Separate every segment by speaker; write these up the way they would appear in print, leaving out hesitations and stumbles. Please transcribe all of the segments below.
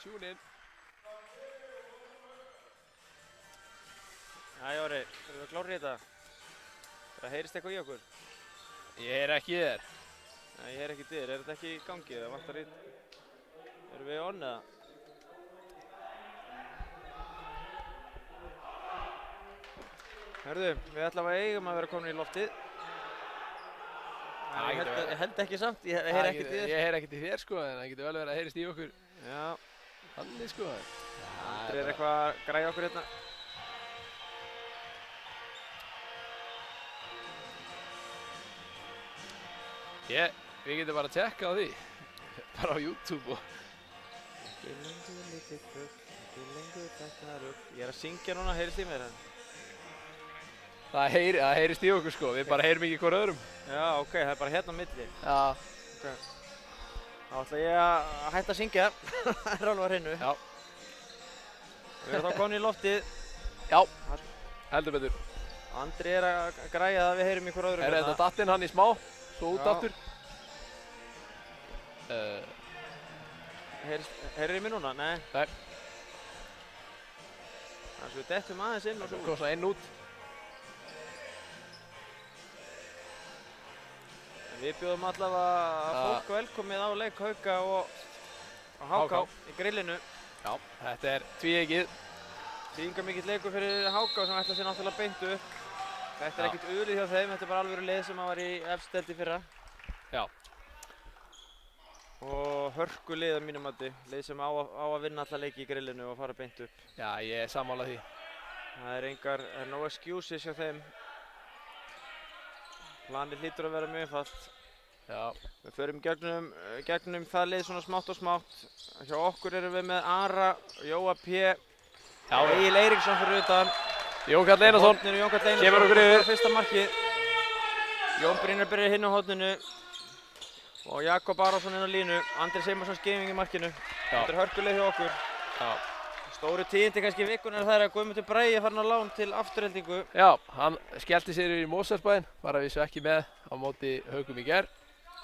Speaker 1: Tune in.
Speaker 2: Jæja Orri, erum við klárir í þetta? Það heyrist eitthvað í okkur?
Speaker 1: Ég er ekki þér.
Speaker 2: Nei, ég heyri ekki þér. Er þetta ekki í gangi? Það vantar í... Erum við on eða? Hörðu, við ætlum að eigum að vera komin í loftið. Ég held ekki samt, ég heyri ekkert í þér.
Speaker 1: Ég heyri ekkert í þér sko, en það getur vel verið að heyrist í okkur.
Speaker 2: Já.
Speaker 1: Þannig sko.
Speaker 2: Andri er eitthvað að græja okkur hérna.
Speaker 1: Við getum bara að tjekka á því. Bara á YouTube og...
Speaker 2: Ekki lengur lítið fugl, ekki lengur þetta rugl. Ég er að syngja núna, heyrist í mér hérna.
Speaker 1: Það heyrist í okkur sko, við bara heyrum ekki hver öðrum.
Speaker 2: Já, ok, það er bara hérna á milli.
Speaker 1: Já.
Speaker 2: Ok. Þá ætla ég að hætta að syngja. Það er alveg að hreinu.
Speaker 1: Já.
Speaker 2: Við erum þá komin í loftið.
Speaker 1: Já, heldur betur.
Speaker 2: Andri er að græja það að við heyrum í hver öðrum.
Speaker 1: Er þetta dattinn hann í smá, svo út aftur.
Speaker 2: Heyrir í mig núna? Nei.
Speaker 1: Nei.
Speaker 2: Þannig að við dettum aðeins inn og svo út.
Speaker 1: Kosa inn út.
Speaker 2: Við bjóðum allavega fólk velkomið á leik Hauka og Háká í grillinu.
Speaker 1: Já, þetta er tvíeykið.
Speaker 2: Þýðingarmikill leikur fyrir Háká sem ætla sér náttúrulega beint upp. Þetta er ekkert ulið hjá þeim, þetta er bara alvöru lið sem var í efstu deild í fyrra.
Speaker 1: Já.
Speaker 2: Og hörku lið að mínum mati, lið sem á að vinna alla leiki í grillinu og fara beint upp.
Speaker 1: Já, ég er sammála því.
Speaker 2: Það er no excuses hjá þeim. Planið hlýtur að vera mjög einfalt.
Speaker 1: Já.
Speaker 2: Við förum gegnum það lið svona smátt og smátt. Hjá okkur erum við með Ara, Jóa P, Egil Eiríksson fyrir utan.
Speaker 1: Jón Karl Einarsson, kemur okkur yfir.
Speaker 2: Fyrsta markið. Jón Brynjar byrjar hinn á horninu. Og Jakob Arason inn á línu. Andri Sigmarsson skefing í markinu. Þetta er hörkuleið hjá okkur.
Speaker 1: Já.
Speaker 2: Stóru tíðindi kannski vikunar það er að Guðmundur Bragi farin á lán til afturheldingu.
Speaker 1: Já, hann skellti sér í Mosfellsbæinn, var að vísu ekki með á móti Haukum í gær.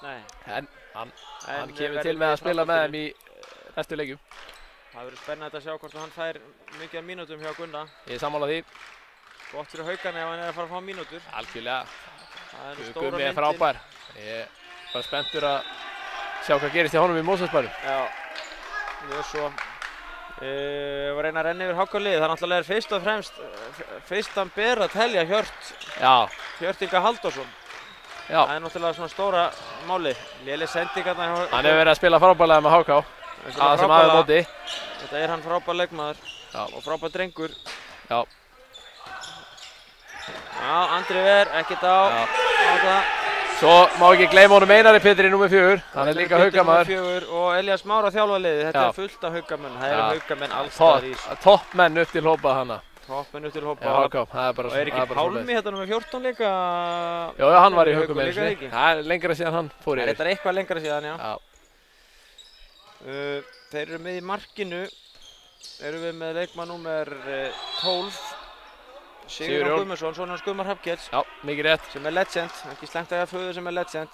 Speaker 2: Nei.
Speaker 1: En hann kemur til með að spila með þeim í næstu leikjum. Það
Speaker 2: verður spennandi að sjá hvort hann fær mikið af mínútum hjá Gunna.
Speaker 1: Ég er sammála því.
Speaker 2: Gott fyrir Haukan ef hann er að fara að fá mínútur.
Speaker 1: Algjörlega.
Speaker 2: Gummi
Speaker 1: er frábær. Ég er bara spenntur að sjá hvað gerist hjá honum í Mosfellsbæinn.
Speaker 2: Já, mjög svo. Við var reyna að renna yfir Háká-liðið. Það er náttúrulega fyrst og fremst fyrstan ber að telja Hjört Inga Halldórsson.
Speaker 1: Já.
Speaker 2: Það er náttúrulega svona stóra máli. Léleg sending hérna hjá...
Speaker 1: Hann hefur verið að spila frábærlega með Háká. Það sem aðeins móti.
Speaker 2: Þetta er hann frábær leikmaður.
Speaker 1: Já.
Speaker 2: Og frábær drengur.
Speaker 1: Já.
Speaker 2: Já, Andri Ver, ekkert á það.
Speaker 1: Svo má ekki gleyma honum Einari Pétri nr. 4. Hann er líka Haukamaður.
Speaker 2: Og Elías Már að þjálfa liðið. Þetta er fullt af Haukamenn. Það eru Haukamenn alls staðar í þessu.
Speaker 1: Toppmenn upp til hópa hana.
Speaker 2: Toppmenn upp til hópa.
Speaker 1: Já, Háká. Það er bara
Speaker 2: og er ekki Pálmi hérna nr. 14 líka?
Speaker 1: Jó, hann var í Haukum einu sinni. Það er lengra síðan hann fór yfir.
Speaker 2: Þetta er eitthvað lengra síðan, já.
Speaker 1: Já.
Speaker 2: Þeir eru með í markinu. Erum við með leikmann númer 12. Sigurjón Guðmundsson, sonur hans Guðmar Hrafnkels.
Speaker 1: Já, mikið rétt.
Speaker 2: Sem er legend. Ekki slæmt að hafa föður sem er legend.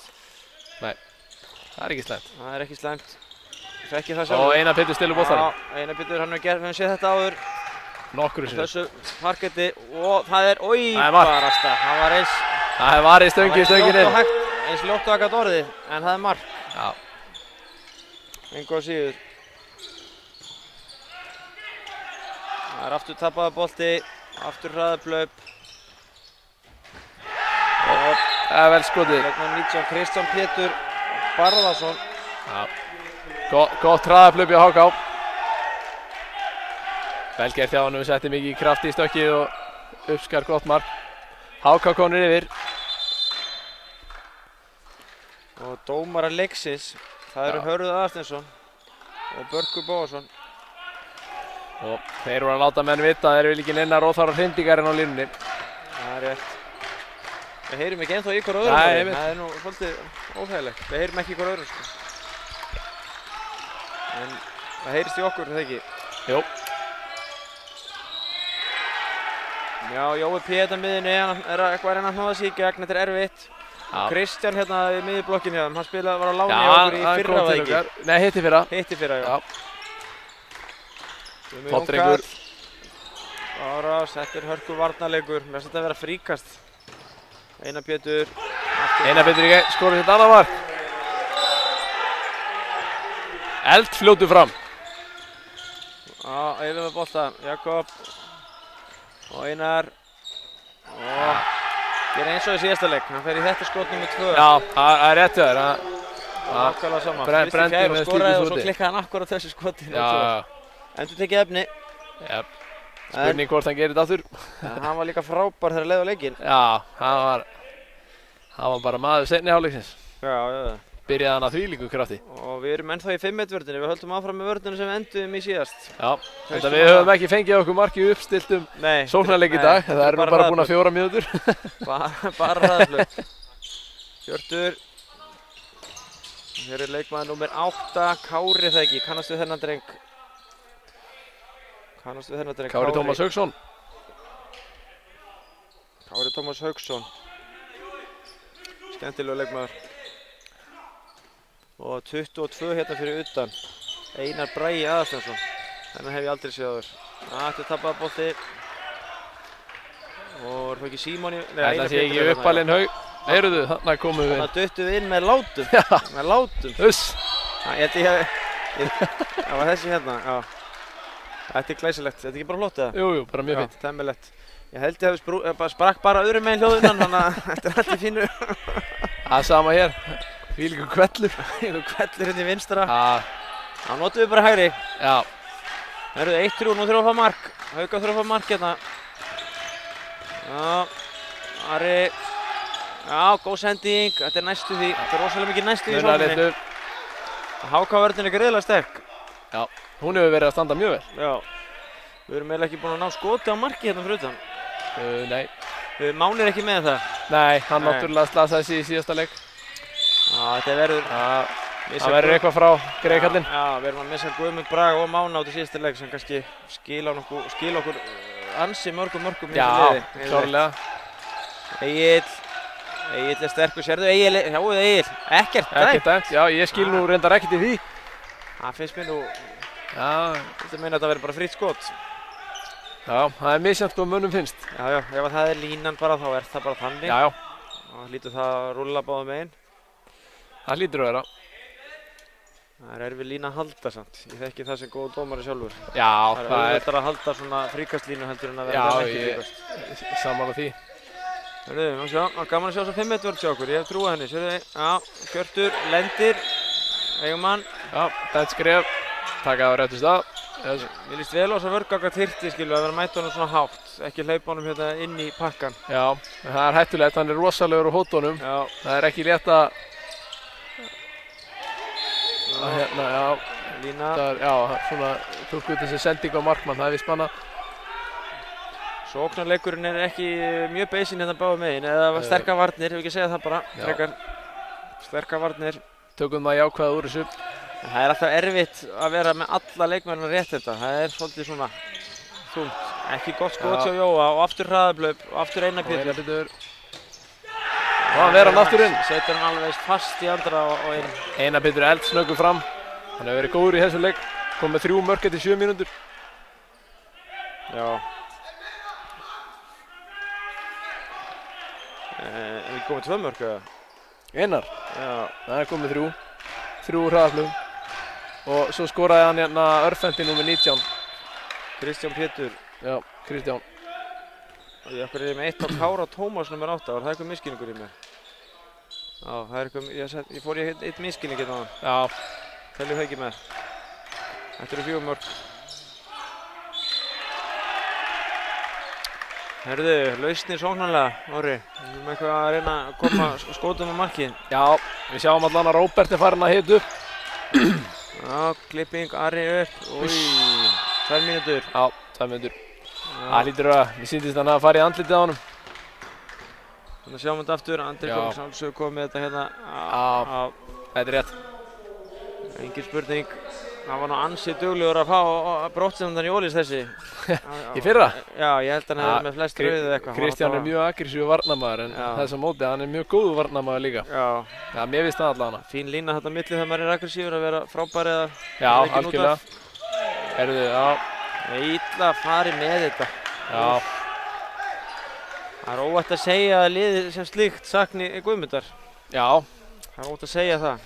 Speaker 1: Nei, það er ekki slæmt.
Speaker 2: Það er ekki slæmt. Þekki það sjálfur.
Speaker 1: Og Einar Pétur stilur boltanum.
Speaker 2: Já, Einar Pétur, hann við höfum séð þetta áður.
Speaker 1: Nokkru sinni.
Speaker 2: Þessu parketti og það er, barasta. Það var eins...
Speaker 1: Það hefur varið stöngin inn.
Speaker 2: Eins ljótt og ekkert orðið, en það er mark.
Speaker 1: Já.
Speaker 2: Engu á síður. Það er aftur tapaða bolti. Aftur hraðaplaup.
Speaker 1: Það er vel skotið.
Speaker 2: Leikmann 19, Kristján Pétur Barðarsson.
Speaker 1: Já. Gott hraðaplaup hjá Háká. Vel gert hjá hann, við settum mikið kraft í stökkið og uppskar gott mark. Háká konur yfir.
Speaker 2: Og dómarar leiksins, það eru Hörður Aðarsteinsson og Börkur Bóasson.
Speaker 1: Og þeir voru að láta menn vita að þeir vil ekki neina róþára hrindingar en á línunni.
Speaker 2: Það er rétt. Við heyrum ekki ennþá í hver öðrum.
Speaker 1: Það
Speaker 2: er nú svolítið óþægilegt. Við heyrum ekki í hver öðrum sko. En það heyrist í okkur, er það ekki?
Speaker 1: Jú.
Speaker 2: Já, Jói P. hérna miðinni, hann er eitthvað að reyna að hnoða sig í gegn, þetta er erfitt. Kristján hérna í miðjublokkinni hjá þeim, hann var á láni hjá okkur í fyrra, var það ekki?
Speaker 1: Nei, hitt í fyrra.
Speaker 2: Hitt í fyrra, já.
Speaker 1: Tottringur.
Speaker 2: Ára, settir hörku varnarleikur. Mér finnst þetta að vera fríkast. Einar Pétur.
Speaker 1: Einar Pétur í gegn, skorur sitt annað mark. Eldfljótur fram.
Speaker 2: Já, Einar með bolta. Jakob. Og Einar. Og gerir eins og í síðasta leik. Hann fer í þetta skot nr. 2.
Speaker 1: Já, það er rétt hjá þér.
Speaker 2: Nákvæmlega sama.
Speaker 1: Brendi með slíku
Speaker 2: skoraði og svo
Speaker 1: skoti.
Speaker 2: klikkaði hann akkurat þessu skoti.
Speaker 1: Já.
Speaker 2: Endur tekið efni.
Speaker 1: Já. Spurning hvort hann gerir þetta aftur.
Speaker 2: Hann var líka frábær þegar leið á leikinn.
Speaker 1: Já, hann var bara maður seinni hálfleiksins.
Speaker 2: Já.
Speaker 1: Byrjaði hann að þvílíku krafti.
Speaker 2: Og við erum ennþá í 5-1 vörðinni. Við höldum áfram með vörðinu sem við enduðum í síðast.
Speaker 1: Já, þetta við höfum ekki fengið okkur marki uppstiltum sóknarleik í dag. Það erum bara búin að 4 mínútur.
Speaker 2: Bara hraðaflöp. Hjörtur. Hér er leikmaður númer 8, Kári það ekki. Kannast við þennan dreng?
Speaker 1: Kári Tómas Hauksson.
Speaker 2: Kári Tómas Hauksson. Skemmtilegur leikmaður. Og 22 hérna fyrir utan. Einar Bragi Aðarsteinsson. Þennan hef ég aldrei séð áður. Þetta er tapaða bolti. Og er það ekki Símon í...
Speaker 1: Þetta sé ekki uppalinn Haug. Heyrðu, þarna komum við inn.
Speaker 2: Þannig duttum við inn með látum.
Speaker 1: Já.
Speaker 2: Með látum.
Speaker 1: Uss.
Speaker 2: Það var þessi hérna, já. Þetta er glæsilegt. Þetta er ekki bara flott eða?
Speaker 1: Jú, bara mjög fínt.
Speaker 2: Temmilegt. Ég held ég hafi sprakk bara öðrum megin hljóðunan, þannig að þetta er allt í fínu.
Speaker 1: Það er sama hér. Hvílíkur hvellur.
Speaker 2: Hvellur hérna í vinstra. Þá notum við bara hægri.
Speaker 1: Já.
Speaker 2: Það eru 1-3, nú þurfum við að fá mark. Haukar þurfum að fá mark hérna. Já, Ari. Já, góð sending. Þetta er næstu því. Þetta er rosalega mikið næstu því í sókninni. HK-vörnin er greiðlega sterk.
Speaker 1: Já, hún hefur verið að standa mjög vel.
Speaker 2: Já. Við erum eiginlega ekki búin að ná skoti á marki hérna fyrir utan.
Speaker 1: Nei.
Speaker 2: Máni er ekki með það.
Speaker 1: Nei, hann náttúrulega slasaði sig í síðasta leik.
Speaker 2: Já, þetta verður...
Speaker 1: Það verður eitthvað frá Greiðkallinn.
Speaker 2: Já, við erum að missa Guðmund Braga og Mána út í síðasta leik sem kannski skila okkur ansi mörgum í þessu liði.
Speaker 1: Já, klárlega.
Speaker 2: Egill er sterkur, sérðu Egill, sjáu þið Egill, ekkert dæmt.
Speaker 1: Já, ég skil nú reyndar ekkert í því.
Speaker 2: Það finnst mér nú,
Speaker 1: þetta
Speaker 2: meina að það verður bara fritt skot.
Speaker 1: Já, það er misjafnt hvað mönnum finnst.
Speaker 2: Já, ef það er línan bara þá er það bara þannig.
Speaker 1: Já.
Speaker 2: Og lítur það að rúlla báðum megin.
Speaker 1: Það lítur að vera.
Speaker 2: Það er erfið lína að halda samt. Ég þekki það sem góð dómari sjálfur.
Speaker 1: Já,
Speaker 2: það er auðvitað að halda svona fríkastlínu heldur en að verða ekki fríkast.
Speaker 1: Já, sammála því.
Speaker 2: Hörru, gaman að sjá þess að 5-1 vörð sjá okkur. Ég hef trúið henni. Sérðu, já, Hjörtur, lendir, Eigumann.
Speaker 1: Já, þetta skref, taka á réttu stað.
Speaker 2: Mér líst vel á þess að vörð gagga þyrti, skilu, að vera að mæta honum svona hátt. Ekki hleypa honum hérna inn í pakkan.
Speaker 1: Já, það er hættulegt, hann er rosalegur á hótunum.
Speaker 2: Já.
Speaker 1: Það er ekki létt að hérna, já,
Speaker 2: lína.
Speaker 1: Já, svona tók út þessi sending á markmann, það er viss manna.
Speaker 2: Sóknarleikurinn er ekki mjög beisinn hérna báðum megin, eða sterkar varnir, ef ekki segja það bara. Frekar sterkar varnir.
Speaker 1: Tökum það jákvæða úr þessu.
Speaker 2: Það er alltaf erfitt að vera með alla leikmennina rétt þetta. Það er svolítið svona þungt. Ekki gott skot hjá Jóa og aftur hraðablöp og aftur Einar Pétur.
Speaker 1: Og hann verður hann aftur inn.
Speaker 2: Setur hann alveg fast í andra og inn.
Speaker 1: Einar Pétur eldsnöggur fram. Hann hefur verið góður í þessu leik. Kom með 3 mörk eftir 7 mínútur.
Speaker 2: Já. Er ekki komið 2 mörk eða?
Speaker 1: Einar?
Speaker 2: Já. Það
Speaker 1: er komið 3. 3 hraðaflugum. Og svo skoraði hann hérna örfendi nr. 19.
Speaker 2: Kristján Pétur.
Speaker 1: Já, Kristján.
Speaker 2: Ég er með 1 á Kára Tómas nr. 8. Var það eitthvað misskilningur í mér? Já, það er eitthvað, ég fór í 1 misskilning hérna á hann.
Speaker 1: Já.
Speaker 2: Teljum það ekki með. Þetta eru 4 mörk. Herðu, lausnir sóknarlega, Orri. Við erum eitthvað að reyna að koma skótum á markið.
Speaker 1: Já, við sjáum allan að Róbert er farin að hita upp.
Speaker 2: Já, klipping, Ari upp. Új, 2 mínútur.
Speaker 1: Já, 2 mínútur. Það lítur að, við sýndist hann að fara í andlitið á honum.
Speaker 2: Þannig að sjáum við þetta aftur. Andri Komsson kom með þetta hérna.
Speaker 1: Já, þetta er rétt.
Speaker 2: Engin spurning. Hann var nú ansið duglegur að fá brottsendan í Ólís þessi.
Speaker 1: Í fyrra?
Speaker 2: Já, ég held að hann hefði með flest rauðið eitthvað.
Speaker 1: Kristján er mjög aggressífur varnarmaður en þess að móti hann er mjög góður varnarmaður líka.
Speaker 2: Já.
Speaker 1: Já, mér finnst það allavega.
Speaker 2: Fín lína þarna milli þegar maður er aggressífur að vera frábær eða...
Speaker 1: Já, algjörlega. Herðu, já.
Speaker 2: Illa farið með þetta.
Speaker 1: Já.
Speaker 2: Það er óvægt að segja að liðið sem slíkt sakni Guðmundar.
Speaker 1: Já.
Speaker 2: Það er óvægt að segja það.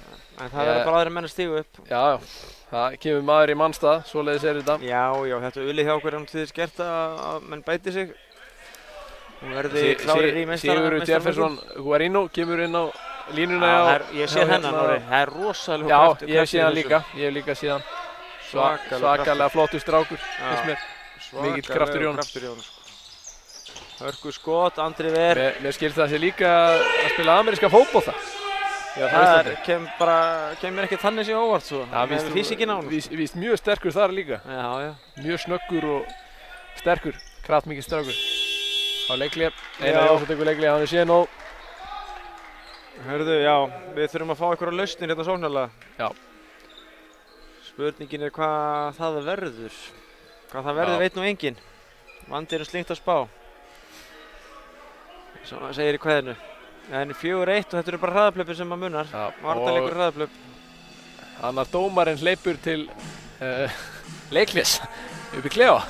Speaker 2: En það verður bara aðrir menn að stígu upp.
Speaker 1: Já, það kemur maður í mannstað, svoleiðis þetta.
Speaker 2: Já, þetta ulið hjá okkur til þess gert að menn bæti sig. Hún verði klárir í
Speaker 1: Sigurður Jefferson Guarino kemur inn á línuna.
Speaker 2: Ég sé hennan orðið, það er rosalega
Speaker 1: kraftur. Já, ég sé hann líka, ég hef líka séð hann. Svakalega flottur strákur, finnst mér. Mikill kraftur í honum.
Speaker 2: Hörku skot, Andri Ver.
Speaker 1: Mér skilst það sé líka að spila ameríska fótbolta.
Speaker 2: Já, það kemur ekki þannig sér óvart svo.
Speaker 1: Það
Speaker 2: físikinn á hann.
Speaker 1: Víst mjög sterkur þar líka.
Speaker 2: Já.
Speaker 1: Mjög snöggur og sterkur, kraftmikill strákur. Á leikli, Einar Jónsson tekur leikli, hann séð nóg.
Speaker 2: Hörðu, já, við þurfum að fá einhverja lausnir hérna sóknarlega.
Speaker 1: Já.
Speaker 2: Spurningin er hvað það verður. Hvað það verður veit nú enginn. Vandi slingt að spá. Svo segir í kveðinu. En 4-1 og þetta eru bara hraðaplöpur sem maður munar. Varnarleikur hraðaplöp.
Speaker 1: Annar dómarinn hleypur til leiklis upp í klefa.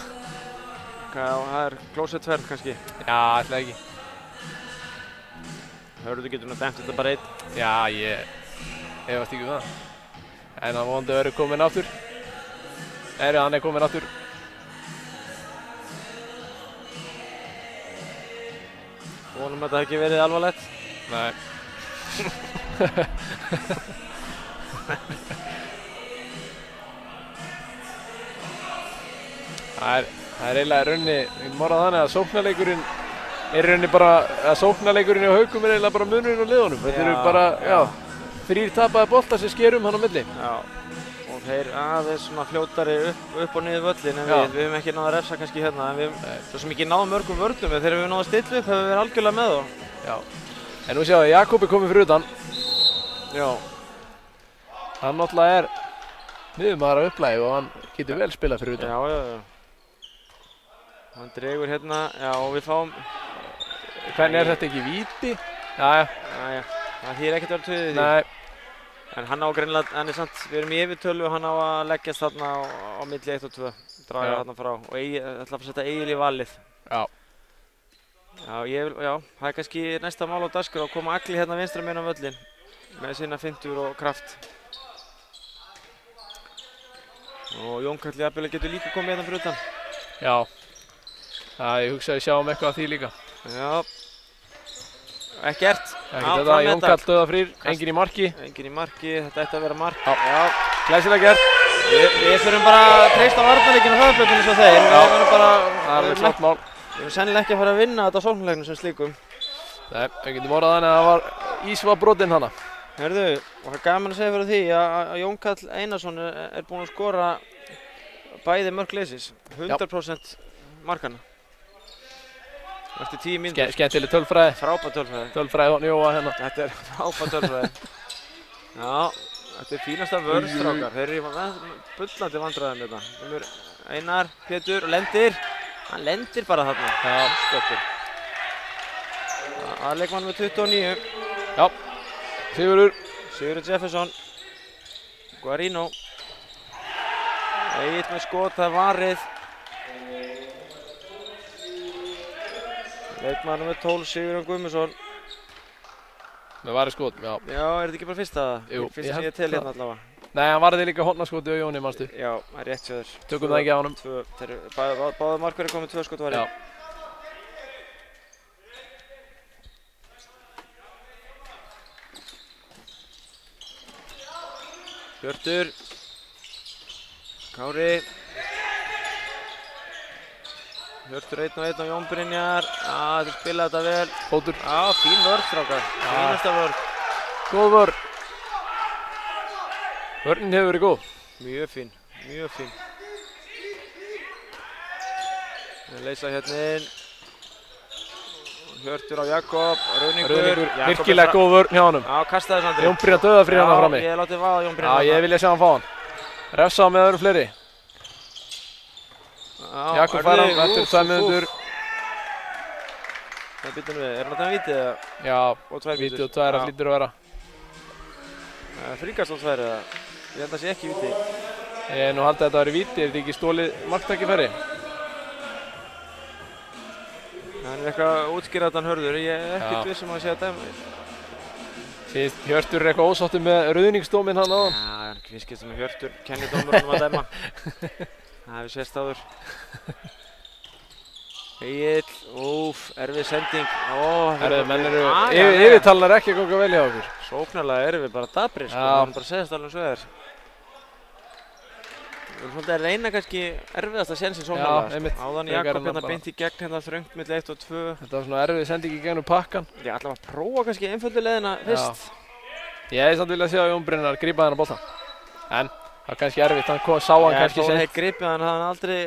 Speaker 2: Það er klósettferð kannski.
Speaker 1: Já, ætla ekki.
Speaker 2: Hörðu, þú getur nú dæmt þetta bara einn.
Speaker 1: Já, ég efast ekki það. En hann vonandi verður kominn aftur. Hann er kominn aftur.
Speaker 2: Vonum að þetta ekki verið alvarlegt.
Speaker 1: Nei. Það er eiginlega rauninni, ég morða þannig að sóknarleikurinn er rauninni bara, að sóknarleikurinn í Haukum er eiginlega bara munurinn á liðunum. Þetta eru bara, þrír tapaði boltar sem sker hann á milli. Já,
Speaker 2: og þeir aðeins svona fljótari upp og niður völlin, en við höfum ekki náð að refsa kannski hérna, en við svo sem ekki náðum mörgum vörnum, þegar við höfum náð að stilla upp, hefur við verið algjörlega með þá.
Speaker 1: Já, en nú sjáum við, Jakob er komið fyrir utan.
Speaker 2: Já.
Speaker 1: Hann náttúrulega er miðjumaður á upplægi og hann getur vel spilað fyrir utan.
Speaker 2: Já. Hann dregur hérna, og við fáum...
Speaker 1: Hvernig er þetta ekki víti? Jæja.
Speaker 2: Það þýr ekkert að vera töðið því.
Speaker 1: Nei.
Speaker 2: En hann á greinilega, en samt, við erum í yfirtölu og hann á að leggjast þarna á milli 1 og 2. Draga þarna frá og ætla að setja Egil í valið.
Speaker 1: Já.
Speaker 2: Það er kannski næsta mál á dagskrá að koma Agli hérna vinstra megin á völlin með sína 50 og kraft. Og Jón Karl jafnvel getur líka komið hérna fyrir utan.
Speaker 1: Já. Ég hugsaði sjáum eitthvað af því líka.
Speaker 2: Já. Ekkert.
Speaker 1: Þetta, Jón Karl dauðafrýr, enginn í marki.
Speaker 2: Enginn í marki, þetta ætti að vera mark.
Speaker 1: Já. Glæsilega gert.
Speaker 2: Við þurfum bara að treysta varnarleikinn og hraðaplöpum eins og þeir. Við verðum bara...
Speaker 1: Það er flott mál.
Speaker 2: Við erum sennilega ekki að fara að vinna þetta á sóknarleiknum sem slíkum.
Speaker 1: Nei, við getum orðað þannig að það var ís var brotinn hana.
Speaker 2: Hörðu, og það er gaman að segja fyrir því að Jón Karl Einarsson er búinn að skora bæði mörk liðsins. 100% markana. Eftir 10 mínútur.
Speaker 1: Skemmtileg tölfræði.
Speaker 2: Frábær tölfræði.
Speaker 1: Tölfræði og Jóa hérna.
Speaker 2: Þetta er frábær tölfræði. Já, þetta er fínasta vörnstrákar. Þeir eru bullandi vandræðum þetta. Einar, Pétur, lendir. Hann lendir bara þarna.
Speaker 1: Já,
Speaker 2: skottur. Aðleikmann með 29.
Speaker 1: Já,
Speaker 2: Sigurður Jefferson. Guarino. Egil með skot, það er varið. Leikmann með 12, Sigurjón Guðmundsson.
Speaker 1: Með varið skot, já.
Speaker 2: Já, er þetta ekki bara fyrsta það?
Speaker 1: Jú,
Speaker 2: fyrsta sem ég tel hérna allavega.
Speaker 1: Nei, hann varði líka hornaskoti á Jóni, manstu.
Speaker 2: Já, það er rétt hjá þér.
Speaker 1: Tökum það ekki á honum.
Speaker 2: Báðar markverðir komið 2 skot varið.
Speaker 1: Já.
Speaker 2: Hjörtur. Kári. Hjörtur 1-1 á Jón Brynjar. Þeir spila þetta vel.
Speaker 1: Fótur.
Speaker 2: Fín vörn, strákar. Fínasta vörn.
Speaker 1: Góð vörn. Vörnin hefur verið góð.
Speaker 2: Mjög fín. Við leysa hérna inn. Hjörtur á Jakob. Rauningur.
Speaker 1: Virkilega góð vörn hjá honum.
Speaker 2: Kasta þess Andri.
Speaker 1: Jón Brynjar dauðafrýr hana frammi.
Speaker 2: Ég látið vaða Jón Brynjar.
Speaker 1: Ég vilja sjá hann fá hann. Refsa með öðrum fleiri. Jakob fær hann, þetta 2 mínútur.
Speaker 2: Það býtum við, er hann að víti eða?
Speaker 1: Já, víti og 2 hlýtur að vera.
Speaker 2: Fríkast á 2 eða? Ég held að það sé ekki víti.
Speaker 1: Ég hef nú haldið að þetta væri víti, þetta ekki stólið marktækifæri?
Speaker 2: Það er eitthvað að útskýra þetta hörður, ég er ekkert viss að sé að dæma.
Speaker 1: Hjörtur er eitthvað ósáttur með ruðningsdóminn hann áðan.
Speaker 2: Já, við skiptum með Hjörtur, kennir dómurinn að dæma. Það hefur sést áður. Egill, erfið sending.
Speaker 1: Herðu, menn eru yfirtalar ekki að ganga vel hjá okkur.
Speaker 2: Sóknarlega erum við bara dabrir, sko, það er bara að segja alveg svo er. Við erum svolítið að reyna kannski erfiðasta sénsinn sóknarlega.
Speaker 1: Já, einmitt.
Speaker 2: Áðan Jakob hérna beint í gegn, hérna þröngt milli 1 og 2.
Speaker 1: Þetta var svona erfið sending í gegnum pakkan.
Speaker 2: Ég ætla að prófa kannski einföldu leiðina fyrst.
Speaker 1: Ég hefði samt viljað sjá Jón Brynjar grípa þennan boltann. En það var kannski erfitt, hann sá hann kannski
Speaker 2: sent. Þó þeir gripið hann, það hann aldrei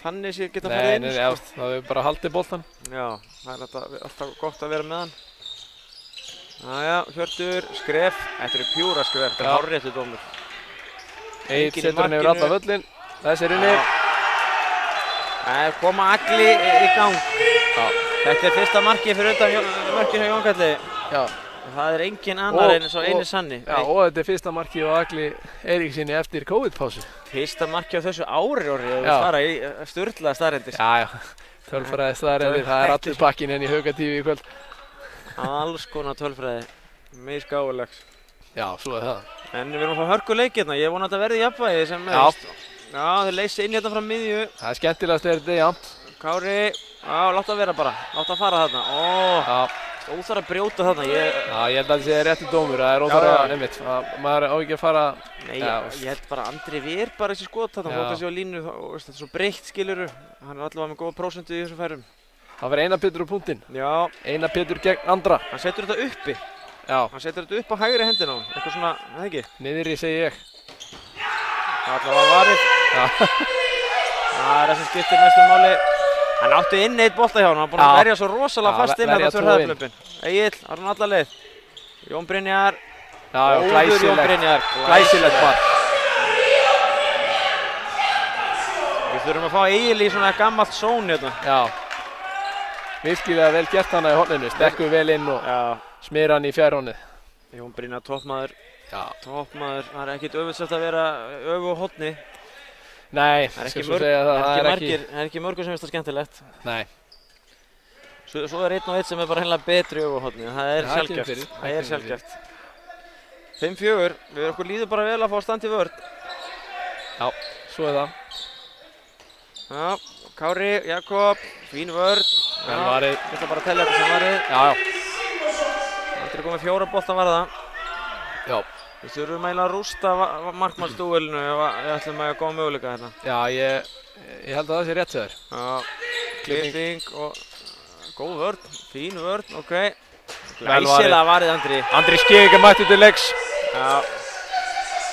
Speaker 2: þannig sér geta farið inn.
Speaker 1: Nei, það hefur bara haldið boltann.
Speaker 2: Já, það er alltaf gott að vera með hann. Jæja, Hjörtur, skref. Þetta eru pjúra skref, þetta er hárréttur dómur.
Speaker 1: Egill setur hann yfir alla völlinn. Þessi er inni.
Speaker 2: Koma Agli í gang. Þetta er fyrsta markið fyrir undan mörkin hjá Jón Kalli.
Speaker 1: Já.
Speaker 2: Það er engin annar en svo eini sanni.
Speaker 1: Já, og þetta er fyrsta markið á Agli Eiríksinni eftir COVID-pásu.
Speaker 2: Fyrsta markið á þessu ári og við fara í sturlaða staðreyndir.
Speaker 1: Já, tölfræði staðreyndir, það er allir pakkin enn í Hauka-TV í kvöld.
Speaker 2: Alls konar tölfræði, misgáfulegs.
Speaker 1: Já, svo er það.
Speaker 2: En við erum að fá hörkuleik hérna, ég vona að þetta verði í jafnvægi sem meðist. Já, þeir leysi inn hérna frá miðju. Það
Speaker 1: er skemmtilegast er þetta jafnt.
Speaker 2: Kári, láta að vera bara, láta að fara þarna. Óþarf að brjóta þarna. Já,
Speaker 1: ég held að það sé rétti dómur, það er óþarf að, einmitt, maður á ekki að fara.
Speaker 2: Nei, ég held bara að Andri ver bara þessi skot þarna, hótt að sé á línu, þetta er svo breytt skiluru. Hann er allavega með góða prósentu í þessum færum.
Speaker 1: Það var Einar Pétur á punktinn.
Speaker 2: Já.
Speaker 1: Einar Pétur gegn Andra.
Speaker 2: Hann setur þetta uppi.
Speaker 1: Já.
Speaker 2: Hann setur þetta upp á hægri hendina á hann, eitthvað svona, eða ekki?
Speaker 1: Niðri segi ég.
Speaker 2: Það allavega varið. Já. Það er það sem skiptir mestu máli. Hann átti inn eitt bolta hjá hann, hann var búinn að verja svo rosalega fast inn þetta fyrir hraðablöpin. Egill, það var hann alla leið. Jón Brynjar.
Speaker 1: Já, glæsilegt mark.
Speaker 2: Við þurfum að fá Egill í svona gammalt són hérna.
Speaker 1: Já. Virkilega vel gert hana í horninu, stekkuð vel inn og smýra hann í fjærhornið.
Speaker 2: Jón Brynjar toppmaður.
Speaker 1: Já.
Speaker 2: Toppmaður, það er ekkert öfugsagt að vera öfu og horni.
Speaker 1: Nei,
Speaker 2: það er ekki mörgur sem finnst það skemmtilegt.
Speaker 1: Nei.
Speaker 2: Svo er einn og einn sem er bara hreinlega betri öfu og horni, það er sjálfgeft. Það er sjálfgeft. 5-4, við okkur líður bara vel að fá stand í vörn.
Speaker 1: Já, svo er það.
Speaker 2: Já, Kári, Jakob, fín vörn.
Speaker 1: Vel varið.
Speaker 2: Ég ætla bara að tella þetta sem varið.
Speaker 1: Já.
Speaker 2: Þetta er komið 4 bolta varða.
Speaker 1: Já.
Speaker 2: Við þurfum eiginlega að rústa markmannsdúelinu ef við ætlum að góða möguleika hérna.
Speaker 1: Já, ég held að það sé rétt hjá þér.
Speaker 2: Já, klipping og góð vörn, fín vörn, ok. Glæsilega varið Andri.
Speaker 1: Andri Skegg er mættur til leiks.
Speaker 2: Já.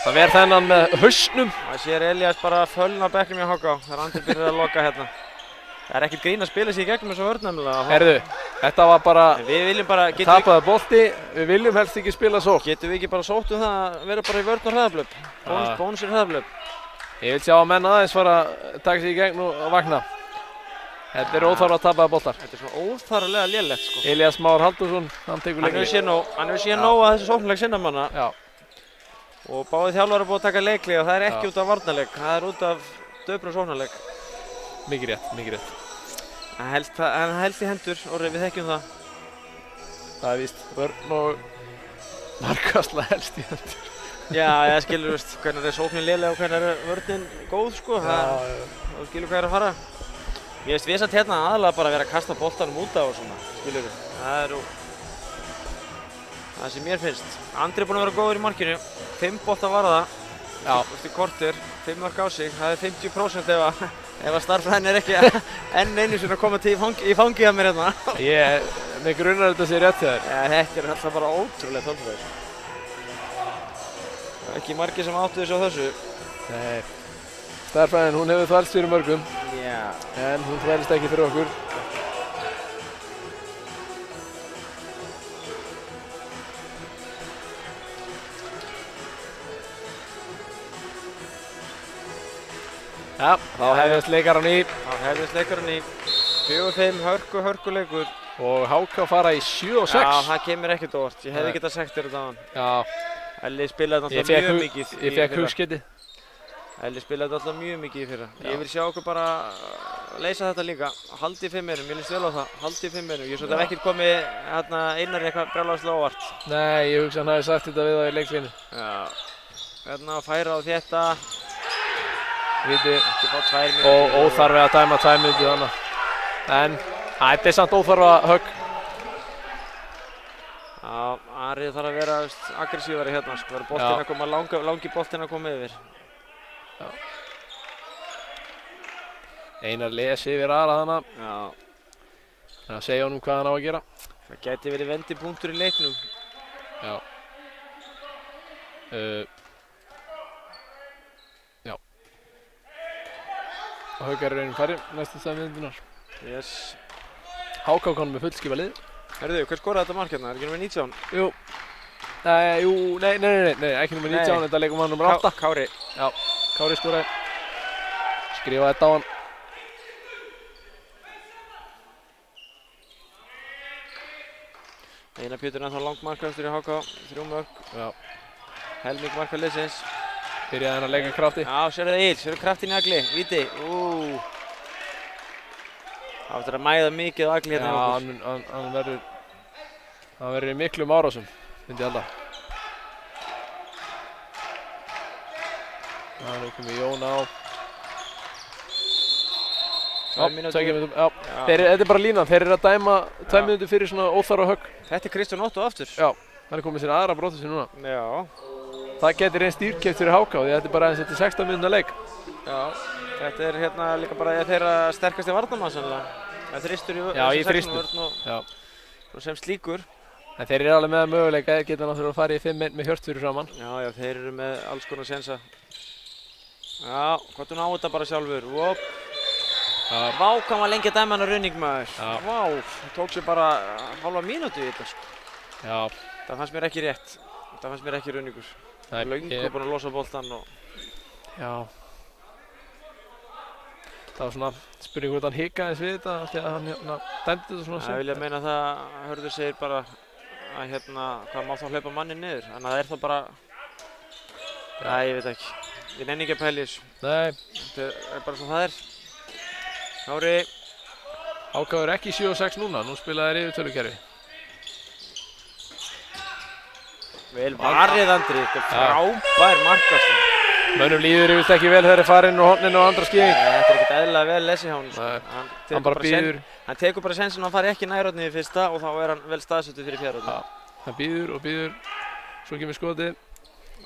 Speaker 1: Það verð þennan með hausnum.
Speaker 2: Það sér Elías bara fölna bekknum hjá Háká þegar Andri byrjar að loka hérna. Það er ekkert grín að spila sig í gegnum þessu vörn nefnilega.
Speaker 1: Herðu, þetta var bara tapaði bolti, við viljum helst ekki spila sókn.
Speaker 2: Getum við ekki bara sótt það að vera bara í vörn og hraðablöp? Bónusir hraðablöp.
Speaker 1: Ég vil sjá að menn aðeins fara að taka sig í gegn og vakna. Þetta er óþarf að tapaði boltar.
Speaker 2: Þetta er svona óþarflega lélegt sko.
Speaker 1: Elías Már Halldórsson, hann tekur leikli.
Speaker 2: Hann hefur séð nóg að þessu sóknarleik sinnamanna.
Speaker 1: Já.
Speaker 2: Og báðið þjálfari búið að taka leikli og það er ekki út af varnarleik, það er út af döprum sóknarleik.
Speaker 1: Mikið rétt.
Speaker 2: Hann helst í hendur, Orri, við þekkjum það.
Speaker 1: Það er víst, vörn og markvarsla helst í hendur.
Speaker 2: Já, ég skilur, veist, hvernig er sóknin léleg og hvernig er vörnin góð, sko. Þú skilur hvað er að fara. Mér finnst við samt hérna aðalega bara að vera að kasta boltanum út af og svona, skilur við. Það er það sem mér finnst. Andri er búinn að vera góður í markinu, 5 bolta varða. Já. Eftir korter, 5 mark á sig, það er 50% ef að starffræðin er ekki enn einu sinni að koma til í fangið að mér hérna.
Speaker 1: Mig grunar þetta sé rétt hjá þér.
Speaker 2: Ja, þetta er alltaf bara ótrúlega tölfræði. Það er ekki margir sem áttu þessu á þessu.
Speaker 1: Nei. Starffræðin, hún hefur þvælst fyrir mörgum.
Speaker 2: Já.
Speaker 1: En hún þvælst ekki fyrir okkur. Já, þá hefðist leikar á ný.
Speaker 2: 4-5, hörkuleikur.
Speaker 1: Og Háká fara í 7-6.
Speaker 2: Já, það kemur ekkert óvart. Ég hefði getað sagt þér þetta á hann.
Speaker 1: Já.
Speaker 2: Elli spilaði náttúrulega mjög mikið.
Speaker 1: Ég fekk hugskiti.
Speaker 2: Elli spilaði alltaf mjög mikið í fyrra.
Speaker 1: Já.
Speaker 2: Ég vil sjá okkur bara leysa þetta líka. Haldi í 5 mínútum, ég líst vel á það. Haldi í 5 mínútum. Ég svo þetta hef ekkert komið hérna Einari eitthvað brjálæðislega óvart.
Speaker 1: Nei, ég hugsa hann hafi sagt þetta við það í leiklínu.
Speaker 2: Já. Hérna færa á þetta.
Speaker 1: Viti,
Speaker 2: Ekki fá 2 mínútur.
Speaker 1: og óþarfi að dæma 2 mínútur þannig. En þetta er samt óþarfa högg.
Speaker 2: Já, Ari þarf að vera aggressívari hérna, sko. Verður boltinn að koma, langi boltinn að koma yfir.
Speaker 1: Já. Einar lesi yfir Ara þannig.
Speaker 2: Já.
Speaker 1: Þannig að segja honum hvað hann á að gera.
Speaker 2: Það gæti verið vendipunktur í leiknum.
Speaker 1: Já. Já. Og Haukar er einum færri næstu 2 mínúturnar.
Speaker 2: Yes.
Speaker 1: HK konum með fullskipa lið.
Speaker 2: Herðu, hver skoraði þetta mark hérna? Er ekki nummer 19?
Speaker 1: Jú. Nei, ekki nummer 19, þetta leikum hann nummer 8.
Speaker 2: Kári.
Speaker 1: Já, Kári skoraði. Skrifa þetta á hann.
Speaker 2: Einar Pétur ennþá langmarkastur í HK, 3 mörk.
Speaker 1: Já.
Speaker 2: Helming marka liðsins.
Speaker 1: Byrjaði hann að leika krafti.
Speaker 2: Já, sérðu það sérðu kraftin í Agli, viti. Það áttur að mæða mikið á Agli hérna hjá okkur.
Speaker 1: Já, hann verður í miklum árásum, myndi ég halda. Já, nú komið Jón á.
Speaker 2: 2 mínútur.
Speaker 1: Já, þetta er bara línan, þeir eru að dæma 2 mínútur fyrir svona óþarfa högg.
Speaker 2: Þetta er Kristján Otto aftur.
Speaker 1: Já, hann er komið sér aðra brottvísun núna.
Speaker 2: Já.
Speaker 1: Það getur einn stýrkeft fyrir HK því þetta er bara aðeins eftir 16 mínútna leik.
Speaker 2: Já, þetta er hérna líka bara þeirra sterkasti varnarmann sannlega. Það er þristur í
Speaker 1: þristur.
Speaker 2: Og sem slíkur.
Speaker 1: En þeir eru alveg með möguleika, þeir geta náttúrulega að fara í 5 með Hjörtfjörður saman.
Speaker 2: Já, þeir eru með alls konar sensa. Já, hvað þú ná þetta bara sjálfur. Vá, hvað maður lengi að dæma hann að running maður. Vá, það tók sér bara hálfa mínútu í þetta sko.
Speaker 1: Já.
Speaker 2: Það fannst mér ekki rétt. Það fannst mér ekki runningur. Löngu búinn að losa boltann og...
Speaker 1: Já. Það var svona spurning hvort hann hikaði við þetta því að hann dæmdi þetta svona
Speaker 2: seint. Það vil ég meina það, Hörður segir bara að hvað má þá hlaupa manni niður. Þannig að það er það bara... Nei, ég veit ekki. Ég nenni ekki að pæla í þessu.
Speaker 1: Nei.
Speaker 2: Þetta er bara svona það er. Kári.
Speaker 1: HK er ekki 7-6 núna, nú spila þeir yfirtölukerfi.
Speaker 2: Vel varið Andri, þetta er frábær markastur.
Speaker 1: Mönnum líður yfirleitt ekki vel þegar þeir fara inn á horninu og andra skýring.
Speaker 2: Þetta er ekkert eðlilega vel lesið hjá honum.
Speaker 1: Hann bara býður.
Speaker 2: Hann tekur bara sensin að hann fari ekki nærhornið í fyrsta og þá er hann vel staðsettur fyrir fjárhornið.
Speaker 1: Hann býður og býður, svo kemur skotið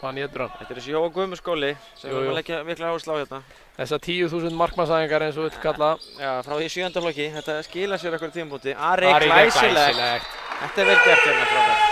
Speaker 1: og hann étur hann.
Speaker 2: Þetta er þessi Jóa Guðmundsskóli sem við erum að leggja mikla áherslu á hérna.
Speaker 1: Þessar 10.000 markmannsæfingar eins og við kalla það.
Speaker 2: Já, frá því 7. flokki. Þetta skila sér eitthvað tímabúti. Ari glæsilegt. Þetta er vel gert hérna frábært.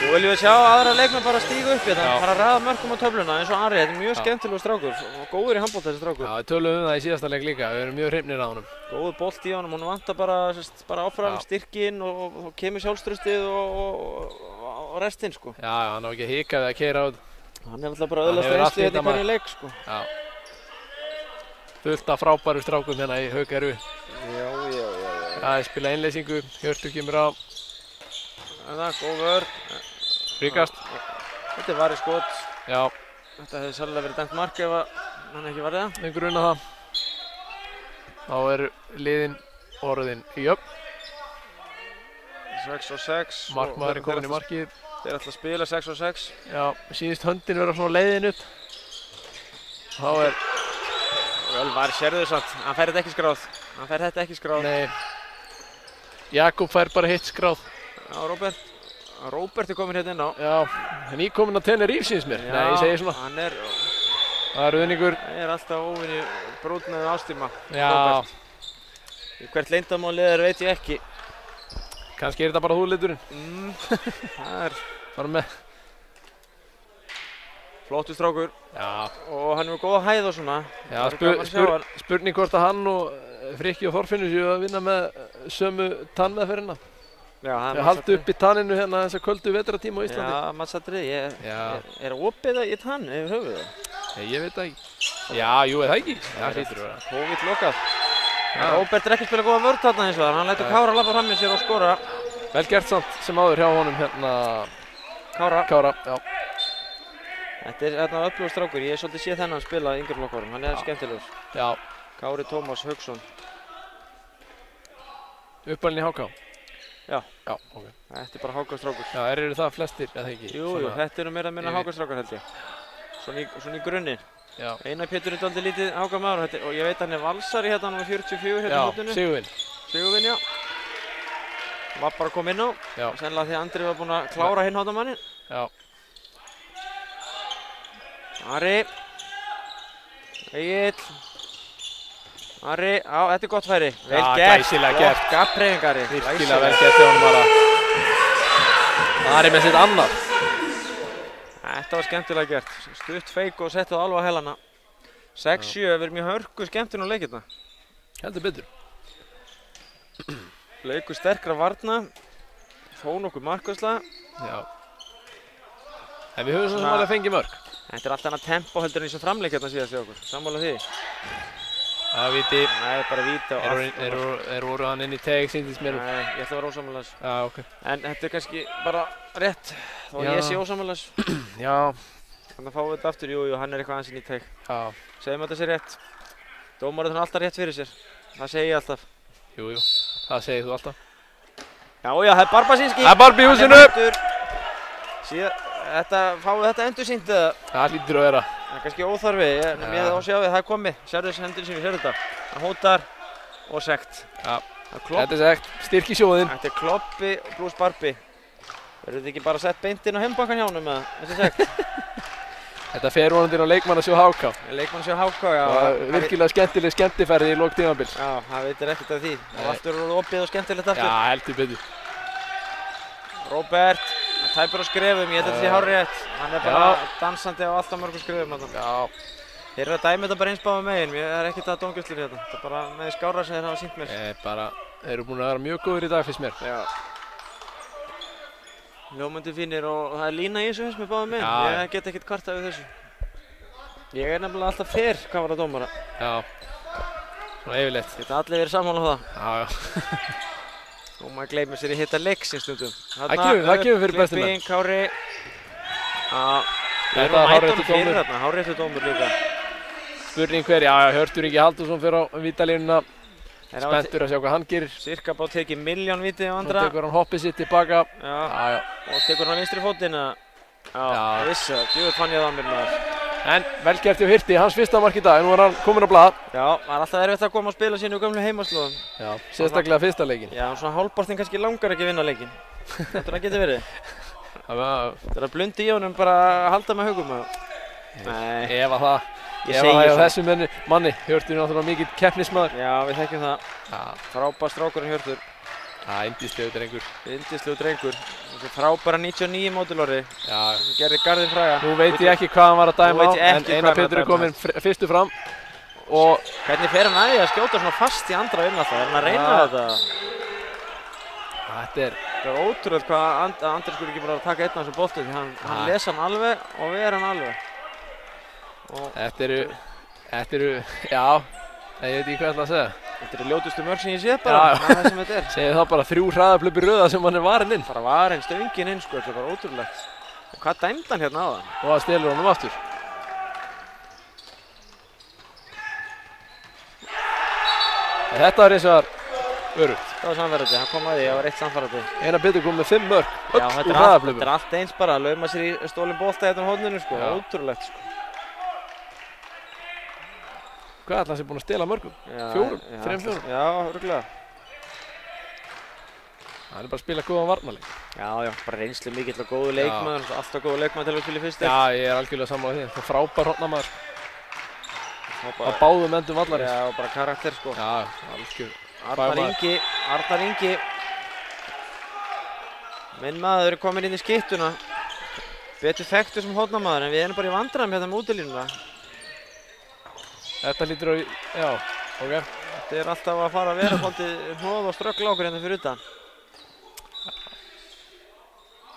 Speaker 2: Nú viljum við sjá aðra leikmenn bara stíga upp hérna, fara að raða mörkum á töfluna eins og Ari. Þetta er mjög skemmtilegur strákur og góður í handbolta þessi strákur.
Speaker 1: Já, við töluðum það í síðasta leik líka, við erum mjög hrifnir af honum.
Speaker 2: Góður bolt í honum, hún vantar bara áfram styrkinn og kemur sjálfstraustið og restinn sko.
Speaker 1: Já, hann á ekki að hika við að keyra út.
Speaker 2: Hann er alltaf bara öðlast reynslu hérna í hverju leik sko.
Speaker 1: Já. Fullt af frábæru strákum hérna í Haukaru.
Speaker 2: Já.
Speaker 1: Það er spila einleysingu, Hjörtur kemur á.
Speaker 2: Góð vörn.
Speaker 1: Fríkast.
Speaker 2: Þetta er varið skot.
Speaker 1: Já.
Speaker 2: Þetta hefði sannlega verið dæmt mark ef hann ekki varið það.
Speaker 1: Mig grunar það. Þá er liðin orðin í jöfn.
Speaker 2: 6-6.
Speaker 1: Markmaðurinn kominn í markið.
Speaker 2: Þeir ætla að spila 6-6.
Speaker 1: Já, síðust höndin vera svona leiðin upp. Þá er...
Speaker 2: Vel var sérðu samt. Hann fær þetta ekki skráð.
Speaker 1: Nei. Jakob fær bara hitt skráð.
Speaker 2: Já, Róbert er komin hérna inn á.
Speaker 1: Já, hann er komin á Tenerife síns mér.
Speaker 2: Já,
Speaker 1: nei, ég segi svona.
Speaker 2: Hann er...
Speaker 1: Það er ruðningur.
Speaker 2: Það er alltaf óvinni brúnnaðið ástíma.
Speaker 1: Já.
Speaker 2: Róbert. Í hvert leyndamál liðar veit ég ekki.
Speaker 1: Kannski er þetta bara húðliturinn.
Speaker 2: Það er...
Speaker 1: Bara með.
Speaker 2: Flottur strákur.
Speaker 1: Já.
Speaker 2: Og hann er góð að hæða og svona.
Speaker 1: Já, spurning hvort að hann og Frikki og Þorfinnur séu að vinna með sömu tannmeðferðina.
Speaker 2: Já, það
Speaker 1: er haldi upp í tanninu hérna þessa köldu vetratíma á Íslandi.
Speaker 2: Já, mattsatriði. Er opið í tann yfir höfuð það?
Speaker 1: Ég veit það ekki. Já, jú, það ekki. Það hlýtur að vera.
Speaker 2: Covid lokað. Róbert er ekki að spila góða vörn þarna eins og það. Hann lætur Kára labba fram með sér og skora.
Speaker 1: Vel gert samt sem áður hjá honum hérna.
Speaker 2: Kára.
Speaker 1: Já.
Speaker 2: Þetta er hérna öflugur strákur, ég hef svolítið séð þennan spila í yngri flokkunum, hann er skemmtilegur.
Speaker 1: Já.
Speaker 2: Kári Tómas Hauksson.
Speaker 1: Uppalinn í HK?
Speaker 2: Já.
Speaker 1: Já, ok.
Speaker 2: Þetta er bara HK-strákur.
Speaker 1: Já, eru það flestir, eða ekki?
Speaker 2: Jú, þetta eru meira að minna HK-strákar held ég. Svona í grunni.
Speaker 1: Já.
Speaker 2: Einar Pétur er dálítið lítið HK-maður og ég veit hann er valsari hérna nr. 44 hérna í hópninu.
Speaker 1: Já, Sigurvin.
Speaker 2: Sigurvin, já. Var bara að koma inn á.
Speaker 1: Já.
Speaker 2: Sennilega því að Andri var búinn að klára hinn hóttamannin.
Speaker 1: Já.
Speaker 2: Ari. Egill. Ari, já, þetta er gott færi. Vel gert.
Speaker 1: Glæsilega gert.
Speaker 2: Gappreyfingari.
Speaker 1: Virkilega vel gert hjá honum bara. Ari með sitt annað.
Speaker 2: Þetta var skemmtilega gert. Stutt feik og setti það alveg á hælana. 6-7, við erum í hörku skemmtinn á leikirna.
Speaker 1: Heldur betur.
Speaker 2: Leikur sterkra varna. Þó nokkuð markvarsla.
Speaker 1: Já. En við höfum svo sem alveg fengið mörg.
Speaker 2: Þetta er allt annað tempo heldur en í sem framleik hérna síðast hjá okkur. Sammála því.
Speaker 1: Það er viti.
Speaker 2: Nei, bara víti og allt.
Speaker 1: Voru hann inn í teg, sýndist mér.
Speaker 2: Nei, ég ætla að vera ósammálaðis.
Speaker 1: Já, ok.
Speaker 2: En þetta er kannski bara rétt. Þó ég sé ósammálaðis.
Speaker 1: Já.
Speaker 2: Þannig að fáum við þetta aftur. Jú, hann er eitthvað aðeins inn í teg.
Speaker 1: Já.
Speaker 2: Segjum að þetta sé rétt. Dómarinn er alltaf rétt fyrir sér. Það segi ég alltaf.
Speaker 1: Jú. Það segir þú alltaf.
Speaker 2: Já, það er Barbasinski.
Speaker 1: Það er Barbi í húsinu.
Speaker 2: Fáum við þetta endur sýnt eða?
Speaker 1: Það hlýtur að vera.
Speaker 2: Það er kannski óþarfi, ég hefði á sjáði, það er komið. Sérðu þessi hendurinn sinni, sérðu þetta? Hann hótar og sekt.
Speaker 1: Já, þetta er sekt. Styrk í sjóðinn.
Speaker 2: Þetta er Kloppi pluss Barbi. Verður þetta ekki bara sett beint inn á heimbakkan hjá honum með þessi sekt?
Speaker 1: Þetta fer vonandi inn á leikmannasjó HK.
Speaker 2: Leikmannasjó HK, já.
Speaker 1: Virkilega skemmtileg skemmtiferði í lok tímabils.
Speaker 2: Já, það veitir ekkert af því. Það allt verður opið og skemmtilegt aftur.
Speaker 1: Já, heldur betur.
Speaker 2: Róbert, hann tæpur á skrefum, ég held að þetta sé hárrétt. Hann er bara dansandi á alltaf mörgum skrefum.
Speaker 1: Já.
Speaker 2: Þeir eru að dæmi þetta bara eins báða megin, ég er ekkert að dómgæslur hérna. Þetta er bara með skára sem þeir hafa sýnt mér.
Speaker 1: Þeir eru búin að vera mjög góðir í dag fyrst mér.
Speaker 2: Já. Ljómandi fínir og það er lína í þessu fyrst með báða megin.
Speaker 1: Já.
Speaker 2: Ég get ekkert kvartað við þessu. Ég er nefnilega alltaf fer hvað var að dómara.
Speaker 1: Já. Svona yfirleitt.
Speaker 2: Þetta allir verið sammála á það.
Speaker 1: Já.
Speaker 2: Og maður gleymir sér í hitta leiksins stundum.
Speaker 1: Það kemur fyrir bestu menn.
Speaker 2: Klipping, Kári. Við erum að mæta honum fyrir þarna, hárréttur dómur líka.
Speaker 1: Spurning hver, já, Hjörtur Ingi Halldórsson fer á vítalínuna. Spenntur að sjá hvað hann gerir.
Speaker 2: Cirka bara tekið 1.000.000 víti á andra.
Speaker 1: Nú tekur hann hoppið sitt tilbaka.
Speaker 2: Já. Og tekur hann vinstri fótinn. Já, vissu það. Djúvill fann ég það á mér maður.
Speaker 1: En vel gert hjá Hirti, hans fyrsta mark í dag, nú er hann kominn á blað.
Speaker 2: Já, það er alltaf erfitt að koma að spila sínu gömlu heimaslóðum.
Speaker 1: Já, sérstaklega fyrsta leikinn.
Speaker 2: Já, svona hálfpartinn kannski langar ekki að vinna leikinn. Þetta það getur verið. Það er að blundi í honum bara að halda með haugum. Nei.
Speaker 1: Ef að hjá þessum manni, Hjörtur er náttúrulega mikill keppnismaður.
Speaker 2: Já, við þekkjum það. Frábær strákurinn Hjörtur.
Speaker 1: Yndislegu drengur.
Speaker 2: Yndislegu drengur. Þessi frábæra 99 módulorði.
Speaker 1: Já.
Speaker 2: Sem gerði garðinn fræga.
Speaker 1: Nú veit ég ekki hvað hann var að dæma á, en Einar Pétur er kominn fyrstu fram. Og
Speaker 2: hvernig fer hann að því að skjóta svona fast í andra vinna alltaf? Er hann að reyna þetta?
Speaker 1: Þetta
Speaker 2: er ótrúlega hvað Andri skulle ekki bara að taka einn af þessum boltum því hann lesa hann alveg og ver hann alveg.
Speaker 1: Þetta eru, já, ég veit ekki hvað ég ætla að segja.
Speaker 2: Þetta eru ljótustu mörg sem ég sé bara, það er það sem þetta er.
Speaker 1: Segðu þá bara 3 hraðaplöpur röða sem hann er varinn inn.
Speaker 2: Bara varinn, stönginn inn sko, þetta er bara ótrúlegt. Hvað dæmdi hann hérna á það?
Speaker 1: Og það stelur honum aftur. Þetta var eins og örugt.
Speaker 2: Það var samfærandi, hann kom að því, það var eitt samfærandi.
Speaker 1: Einar Pétur kom með 5 mörg,
Speaker 2: öll úr hraðaplöpum. Þetta er allt eins bara, að lauma sér í stólinn bolta hérna á horninu sko, ótrúlegt sko.
Speaker 1: Hvað ætla hann sé búinn að stela mörgum? 3-4?
Speaker 2: Já, örugglega.
Speaker 1: Það er bara að spila góðan varnarleik.
Speaker 2: Já, bara reynslu mikill og góðu leikmaður, alltaf góðu leikmaður til að spila í fyrst.
Speaker 1: Já, ég er algjörlega sammála því. Það er frábær hornamaður. Á báðum endum vallarins.
Speaker 2: Já, bara karakter sko.
Speaker 1: Já, algjör.
Speaker 2: Arnar Ingi. Minn maður er kominn inn í skyttuna. Betur þekktur sem hornamaður, en við erum bara í vandræðum hérna með útilínuna.
Speaker 1: Þetta lítur á, já, ok.
Speaker 2: Þetta er alltaf að fara að vera svolítið hnoð og ströggla okkur hérna fyrir utan.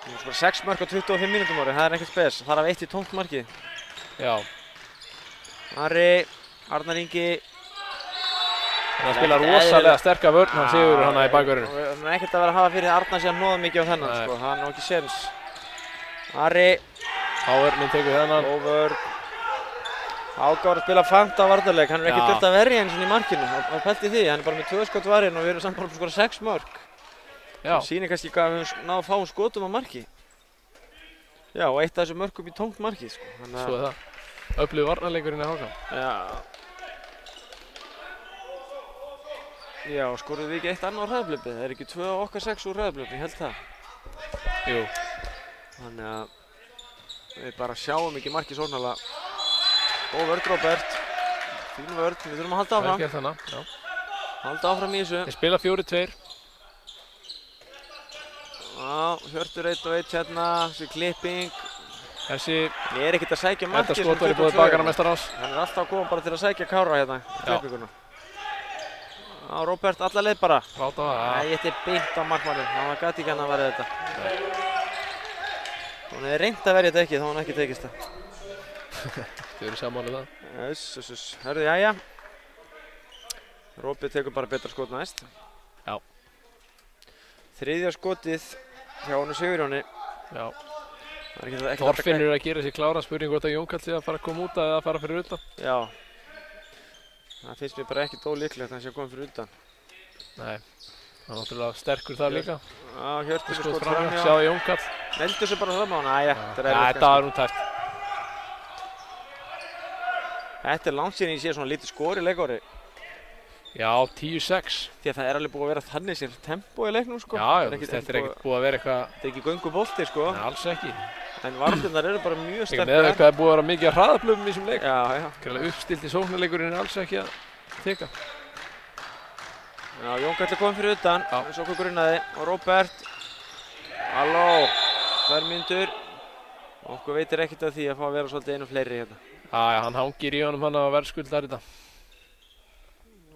Speaker 2: Nú er 6 mörk á 25 mínútum ári, það er ekkert spes. Það er af 1 í tómt markið.
Speaker 1: Já.
Speaker 2: Arnar Ingi.
Speaker 1: Það spila rosalega sterka vörn, hann Sigurður hana í bakvörðinu.
Speaker 2: Það er ekkert að vera að hafa fyrir Arnar sér hnoða mikið á þennan, sko. Það er nú ekki séns. Ari.
Speaker 1: Hávörnin tekur þennan.
Speaker 2: Óvörn. Ágáður að spila fanta varnarleik, hann ekki dult að verja eins og í markinu. Og pælti því, hann bara með 2 skot varinn og við erum samt bara að skora 6 mörk.
Speaker 1: Já.
Speaker 2: Það sýnir kannski hvað við höfum náðu að fá skotum á marki. Já, og eitt af þessu mörkum í tómt markið, sko.
Speaker 1: Svo það. Öflugur varnarleikurinn í HK.
Speaker 2: Já, skoruðum við ekki eitt annað á hraðablöpið? Það ekki 2 okkar 6 úr hraðablöpið, ég held það.
Speaker 1: Jú.
Speaker 2: Þannig að við bara sjáum ekki markið sóknarlega. Góð vörn Róbert. Fín vörn, við þurfum að halda áfram.
Speaker 1: Vel gert þarna, já.
Speaker 2: Halda áfram í þessu.
Speaker 1: Þeir spila 4-2.
Speaker 2: Já, Hjörtur 1 og 1 hérna, þessi klipping.
Speaker 1: Þessi...
Speaker 2: Ég er ekkert að sækja markið
Speaker 1: Þetta skot var í boði Bakarameistarans.
Speaker 2: Hann er alltaf að koma bara til að sækja Kára hérna, klippinguna. Já, Róbert, alla leið bara.
Speaker 1: Rátt á það.
Speaker 2: Nei, þetta er beint á markmannum. Það gat ekki hann að verða þetta. Hún hefði reynt að verja þetta ekki, þá hann ekki tekist það.
Speaker 1: Þau eru sammálið það.
Speaker 2: Hörðu, jæja. Róbert tekur bara betra skot næst.
Speaker 1: Já.
Speaker 2: Þriðja skotið hjá honum Sigurjóni.
Speaker 1: Já. Þorfinnur er að gera sér klára, spurning hvort að Jón Karl sé að fara að koma út eða að fara fyrir utan.
Speaker 2: Já. Það finnst mér bara ekkert ólíklegt að hann sé að koma fyrir utan.
Speaker 1: Nei. Það er náttúrulega sterkur þar líka.
Speaker 2: Já, Hjörtur skot framhjá.
Speaker 1: Sjáðu Jón Karl.
Speaker 2: Neldu sér bara fram á hann. Æja,
Speaker 1: þetta var nú tært.
Speaker 2: Þetta er langt síðan ég sé svona lítið skor í leikári.
Speaker 1: Já, 10-6.
Speaker 2: Því að það er alveg búið að vera þannig sér tempo í leiknum, sko.
Speaker 1: Já, þetta er ekkert búið að vera eitthvað...
Speaker 2: Þetta er ekki göngubolti, sko.
Speaker 1: Nei, alls ekki.
Speaker 2: En varnirnar eru bara mjög sterkar.
Speaker 1: Með eitthvað er búið að vera mikið að hraðablöfum í þessum leik.
Speaker 2: Já.
Speaker 1: Uppstilt í sóknarleikurinn er alls ekki að teka.
Speaker 2: Já, Jón Karl er kominn fyrir utan. Svo okkur grunnaði. Og Róbert. Halló. 2 mínútur. Okkur veitir ekkert af því að fá að vera svolítið einu fleiri hérna.
Speaker 1: Já, hann hangir í honum hann að verðskuldar þetta.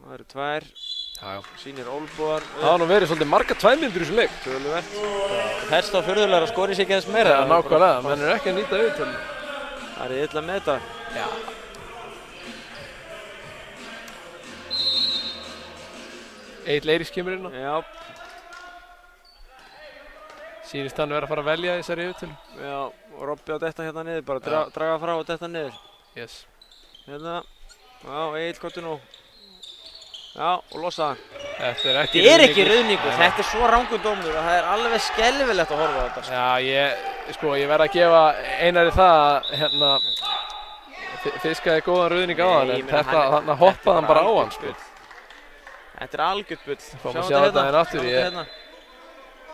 Speaker 2: Það eru 2.
Speaker 1: Já.
Speaker 2: Sýnir Olbúar.
Speaker 1: Það har nú verið svolítið marga 2 mínútur í þessu leik.
Speaker 2: Töluvert. Þess þá furðulegar að skori sig ekki aðeins meira.
Speaker 1: Já, nákvæmlega. Menn er ekki að nýta auðvitað.
Speaker 2: Það er illa með þetta.
Speaker 1: Já. Egil Eiríks kemur inn á.
Speaker 2: Já.
Speaker 1: Sýnist hann vera að fara að velja þessari auðvitað.
Speaker 2: Já, og Robbi á detta hérna niður. Bara draga frá og detta niður.
Speaker 1: Yes.
Speaker 2: Hérna. Já, Egil kottu nú. Já, og losa hann.
Speaker 1: Þetta er
Speaker 2: ekki rauðningur. Þetta er svo rangur dómur og það er alveg skelfilegt að horfa á þetta.
Speaker 1: Já, ég verð að gefa Einari það að hérna fiskaði góðan rauðning á hann, en þarna hoppaði hann bara á hann, sko.
Speaker 2: Þetta er algjört bull.
Speaker 1: Fáum að sjá þetta hérna aftur.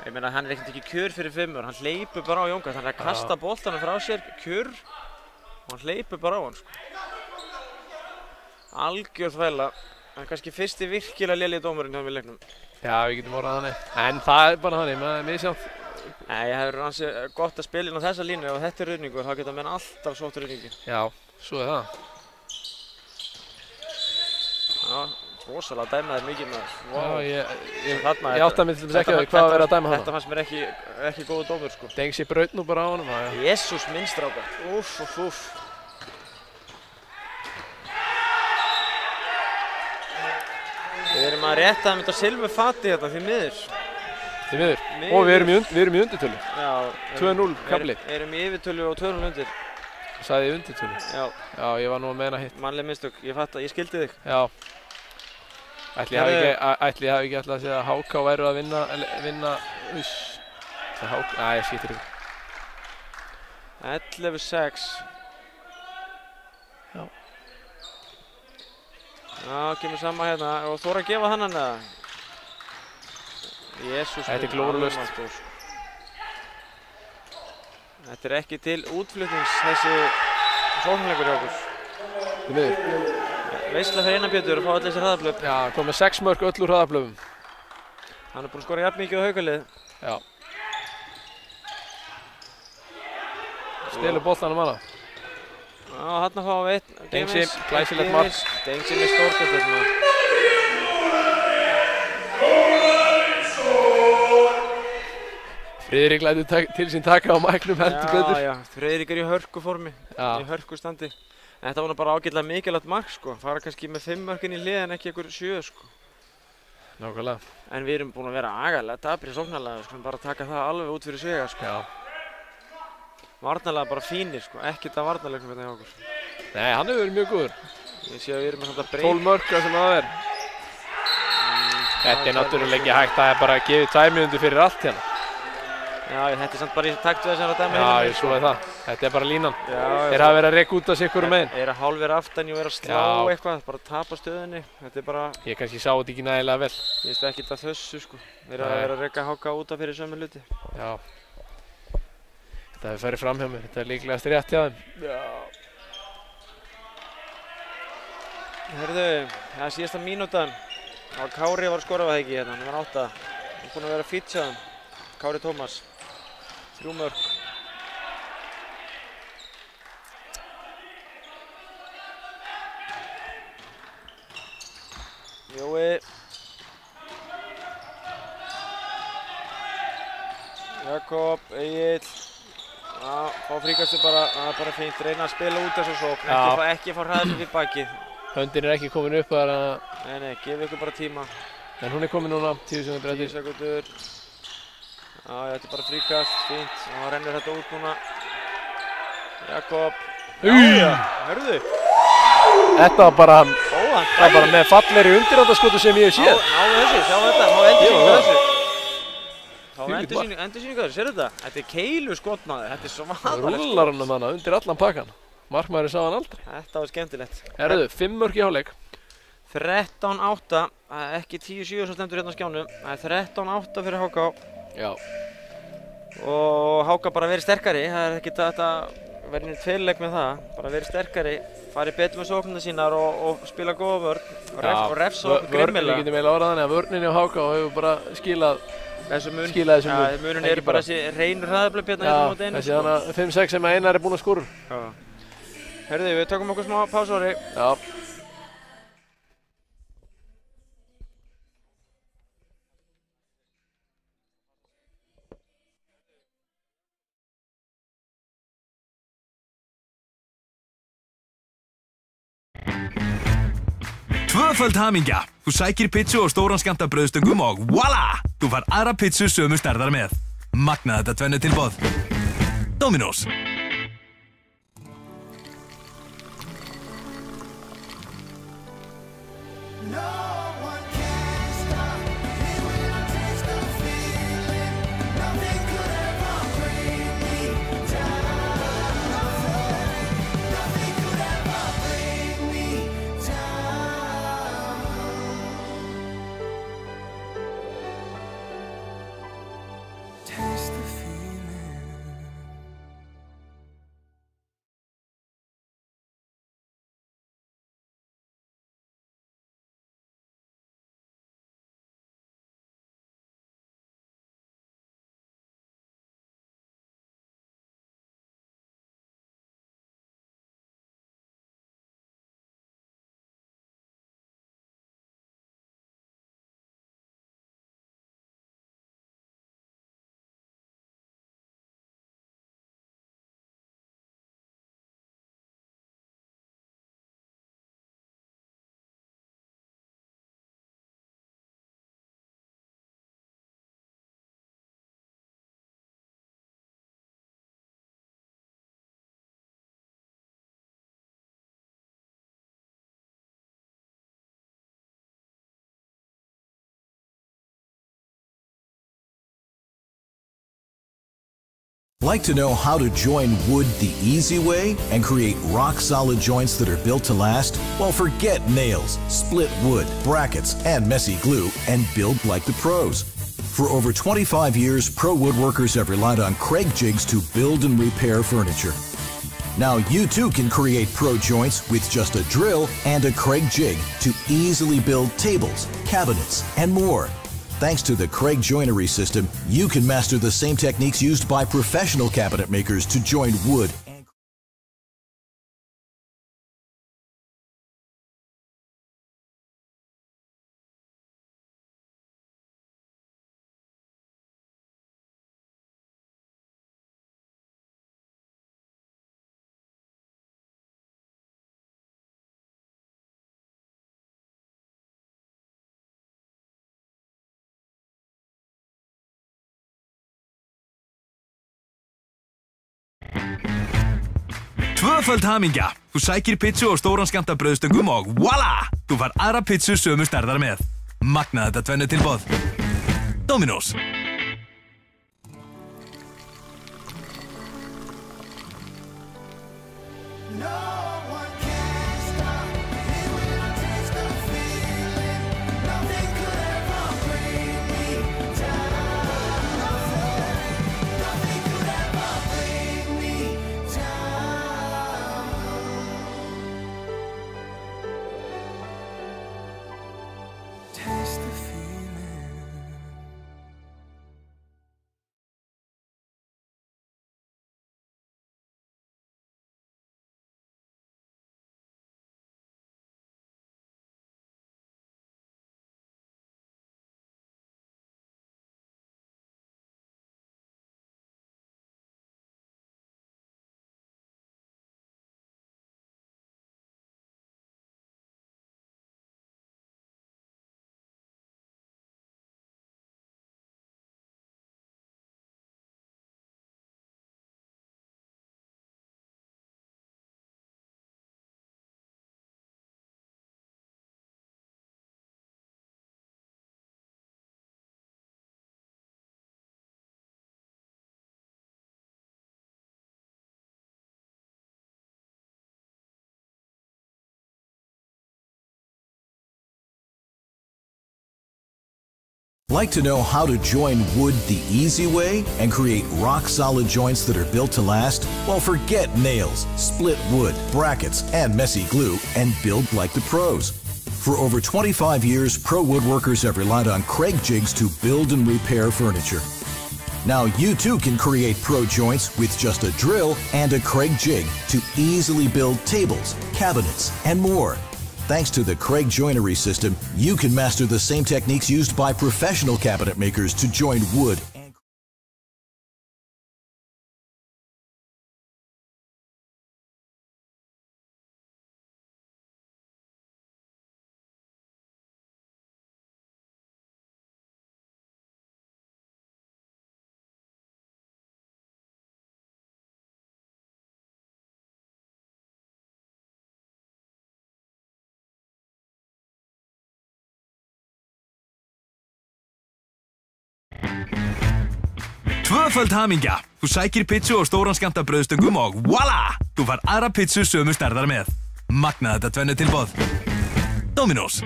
Speaker 2: Ég meina, hann er ekkert ekki kjör fyrir 5. Hann hleypur bara á Jón Karl. Hann er að kasta boltanum frá sér, kjör, og hann hleypur bara á hann, sko. Algjörð þvæla. Það er kannski fyrsti virkilega lélegi dómurinn hjá mér í leiknum.
Speaker 1: Já, við getum orðað þannig. En það er bara þannig, maður er misjátt.
Speaker 2: Nei, það hefur ansi gott að spila inn á þessa línu. Ef þetta er rauðningur, þá geta menn alltaf sótt rauðningin.
Speaker 1: Já, svo er það.
Speaker 2: Já, rosalega dæmaðir mikið með það.
Speaker 1: Já, ég átti að mig til þess ekki að hvað að vera að dæma hana.
Speaker 2: Þetta fannst mér ekki góð dómur, sko.
Speaker 1: Dengsi braut nú bara á honum.
Speaker 2: Jesús minn strákar. Úff. Við erum að rétta þeim þetta silfurfati hérna því miður.
Speaker 1: Því miður. Og við erum í undirtölu.
Speaker 2: Já.
Speaker 1: 2-0 kafli.
Speaker 2: Erum í yfirtölu og 2-0 undir.
Speaker 1: Sagði ég undirtölu?
Speaker 2: Já.
Speaker 1: Já, ég var nú að meina hitt.
Speaker 2: Mannleg mistök, ég skildi þig.
Speaker 1: Já. Ætli ég hafi ekki ætlað að segja að HK væru að vinna Það HK, ég skýtir ykkur.
Speaker 2: 11-6.
Speaker 1: Já.
Speaker 2: Já, kemur sama hérna og þóra að gefa þannan eða? Jesús.
Speaker 1: Þetta er glórulaust.
Speaker 2: Þetta er ekki til útflutnings þessi sóknarleikur hjá okkur.
Speaker 1: Því miður.
Speaker 2: Veisla fyrir Einar Pétur að fá öll þessi hraðablöf.
Speaker 1: Já, kom með 6 mörk öll úr hraðablöfum.
Speaker 2: Hann er búinn að skora jafn mikið á Haukalið.
Speaker 1: Já. Stelur boltanum hana.
Speaker 2: Já, hann að fá einn.
Speaker 1: Dengsi, glæsilegt mark.
Speaker 2: Dengsi með stórkostlega.
Speaker 1: Friðrik lætur til sín taka á mæknum heldur betur.
Speaker 2: Já, Friðrik er í hörkuformi, í hörkustandi. En þetta var nú bara ágætlega mikilvægt mark, sko. Fara kannski með 5 mörkin í lið en ekki einhver 7, sko.
Speaker 1: Nákvæmlega.
Speaker 2: En við erum búin að vera agalega dabrir sóknarlega, við skulum bara taka það alveg út fyrir svega, sko.
Speaker 1: Já.
Speaker 2: Varnarlega bara fínir sko, ekkert að varnarleiknum hérna hjá okkur.
Speaker 1: Nei, hann hefur verið mjög góður.
Speaker 2: Ég sé að við erum með svona breyk.
Speaker 1: 12 mörk sem það er. Þetta er náttúrulega ekki hægt að bara gefa 2 mínútur fyrir allt hérna.
Speaker 2: Já, þetta er samt bara í takt við þess að dæma
Speaker 1: Já, ég svo það. Þetta er bara línan.
Speaker 2: Já,
Speaker 1: Þeir hafa verið að reka út af sig hverju megin.
Speaker 2: Er að hálfir aftan og er að slá eitthvað, bara tapa stöðunni. Þetta er bara...
Speaker 1: Ég kannski sá þetta ekki nægilega vel.
Speaker 2: Ég veist ekkert að þessu sko. Þeir eru að reka HK út af fyrir sömu hluti.
Speaker 1: Já. Þetta hefur farið fram hjá mér. Þetta er líklegast rétt hjá þeim.
Speaker 2: Já. Herðu, það er síðasta mínútan. Kári var að skora það ekki hérna, hann var 8. Hann er búinn að vera fýtt hjá þeim. Kári Tómas. 3 mörk. Jói. Jakob, Egill. Já, fá fríkastu bara, það er bara fínt. Reyna að spila út þessu sókn, ekki fá hraðið fyrir bakið.
Speaker 1: Höndin er ekki komin upp þar að...
Speaker 2: Nei, gefið ykkur bara tíma.
Speaker 1: En hún er komin núna, 10 sekundur eftir.
Speaker 2: 10 sekundur. Já, þetta er bara fríkast, fínt. Og hann rennur þetta út núna. Jakob. Já, hörðu.
Speaker 1: Þetta var bara,
Speaker 2: Góðan
Speaker 1: það var bara með fallegri undirhandaskotu sem ég hef séð.
Speaker 2: Náðu þessu, sjá þetta, má endursýningu þessu. Þá endursýningu þessu, sér þetta? Þetta er keilu skotnaður, þetta er svaðalegt.
Speaker 1: Rúllar hann hana undir allan pakkan. Markmaðurinn sá hann aldrei.
Speaker 2: Þetta var skemmtilegt.
Speaker 1: Herðu, 5 mörk í hálfleik.
Speaker 2: 13-8, ekki 10-7 sem stendur hérna á skjánum. Það er 13-8 fyrir HK.
Speaker 1: Já.
Speaker 2: Og HK bara verið sterkari, það er ekkert að þetta verið neitt feilleik með það. Bara verið sterkari, farið betur með sóknina sínar og spila góða vörn. Og refsa okkur grimmilega.
Speaker 1: Við getum eiginlega orðað þannig að vörninni á HK hefur bara skilað þessum mun.
Speaker 2: Já, munin er bara þessi reynur hraðablöp hérna hérna móti einu.
Speaker 1: Já, þessi hana 5-6 sem Einar er búinn að skora.
Speaker 2: Já. Herðu, við tökum okkur smá pásári.
Speaker 1: Já.
Speaker 3: Tvöföld hamingja! Þú sækir pizzu á stóran skammt af brauðstöngum og voila! Þú fær aðra pizzu sömu stærðar með. Magnað þetta tvennu tilboð. Dominos.
Speaker 4: Like to know how to join wood the easy way and create rock-solid joints that are built to last? Well, forget nails, split wood, brackets, and messy glue, and build like the pros. For over 25 years, pro woodworkers have relied on Craig Jigs to build and repair furniture. Now you too can create pro joints with just a drill and a Craig Jig to easily build tables, cabinets, and more. Thanks to the Craig joinery system, you can master the same techniques used by professional cabinet makers to join wood.
Speaker 3: Tvöföld hamingja. Þú sækir pizzu og stóran skammta brauðstöngum og voila! Þú fær aðra pizzu sömu stærðar með. Magnað þetta tvennu tilboð. Dominos.
Speaker 4: Like to know how to join wood the easy way and create rock-solid joints that are built to last? Well, forget nails, split wood, brackets, and messy glue, and build like the pros. For over 25 years, pro woodworkers have relied on Craig jigs to build and repair furniture. Now you too can create pro joints with just a drill and a Craig jig to easily build tables, cabinets, and more. Thanks to the Craig joinery system, you can master the same techniques used by professional cabinet makers to join wood.
Speaker 3: Tvöföld hamingja. Þú sækir pizzu og stóran skammta brauðstöngum og voila! Þú fær aðra pizzu sömu stærðar með. Magnað þetta tvennu tilboð. Dominos.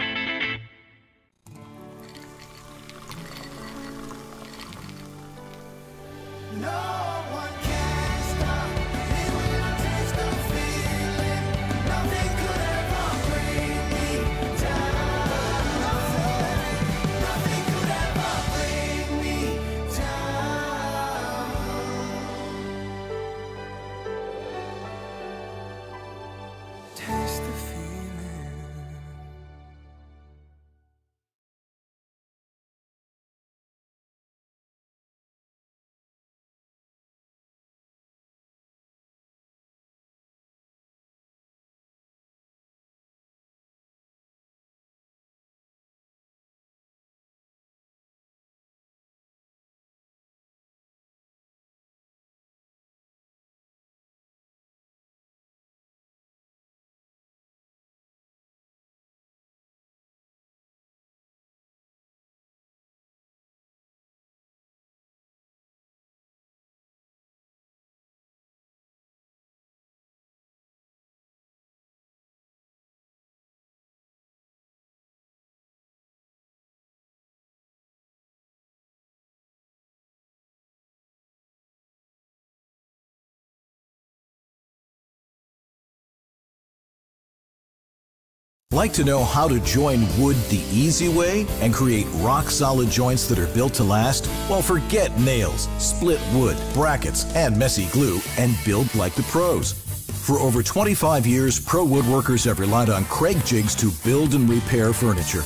Speaker 4: Like to know how to join wood the easy way and create rock-solid joints that are built to last? Well, forget nails, split wood, brackets, and messy glue, and build like the pros. For over 25 years, pro woodworkers have relied on Craig jigs to build and repair furniture.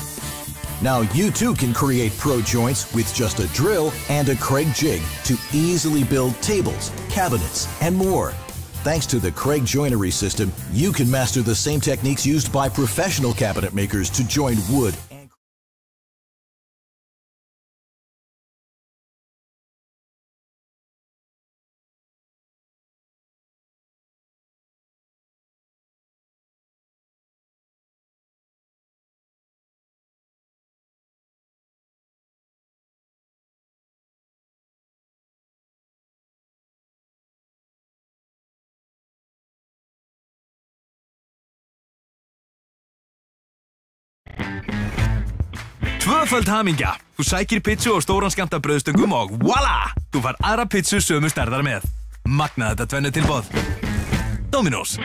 Speaker 4: Now you too can create pro joints with just a drill and a Craig jig to easily build tables, cabinets, and more. Thanks to the Craig joinery system, you can master the same techniques used by professional cabinet makers to join wood
Speaker 3: Tvöföld hamingja. Þú sækir pizzu og stóran skammta brauðstöngum og voila! Þú fær aðra pizzu sömu stærðar með. Magna þetta tvennu tilboð. Dominos.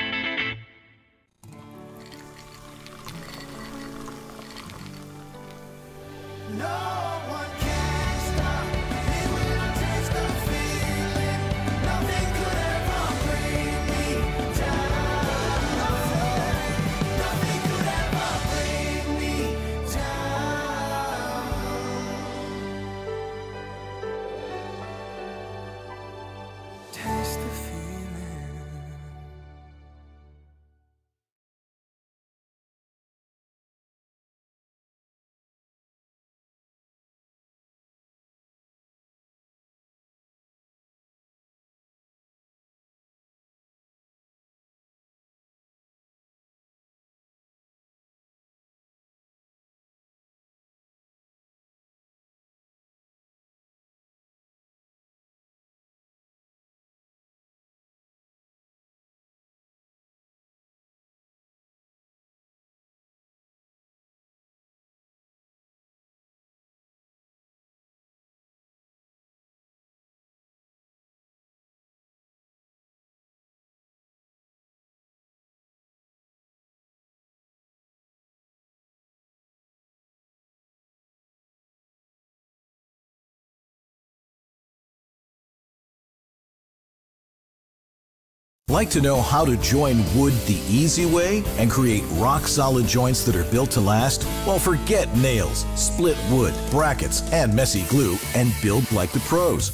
Speaker 4: Like to know how to join wood the easy way and create rock-solid joints that are built to last? Well, forget nails, split wood, brackets, and messy glue, and build like the pros.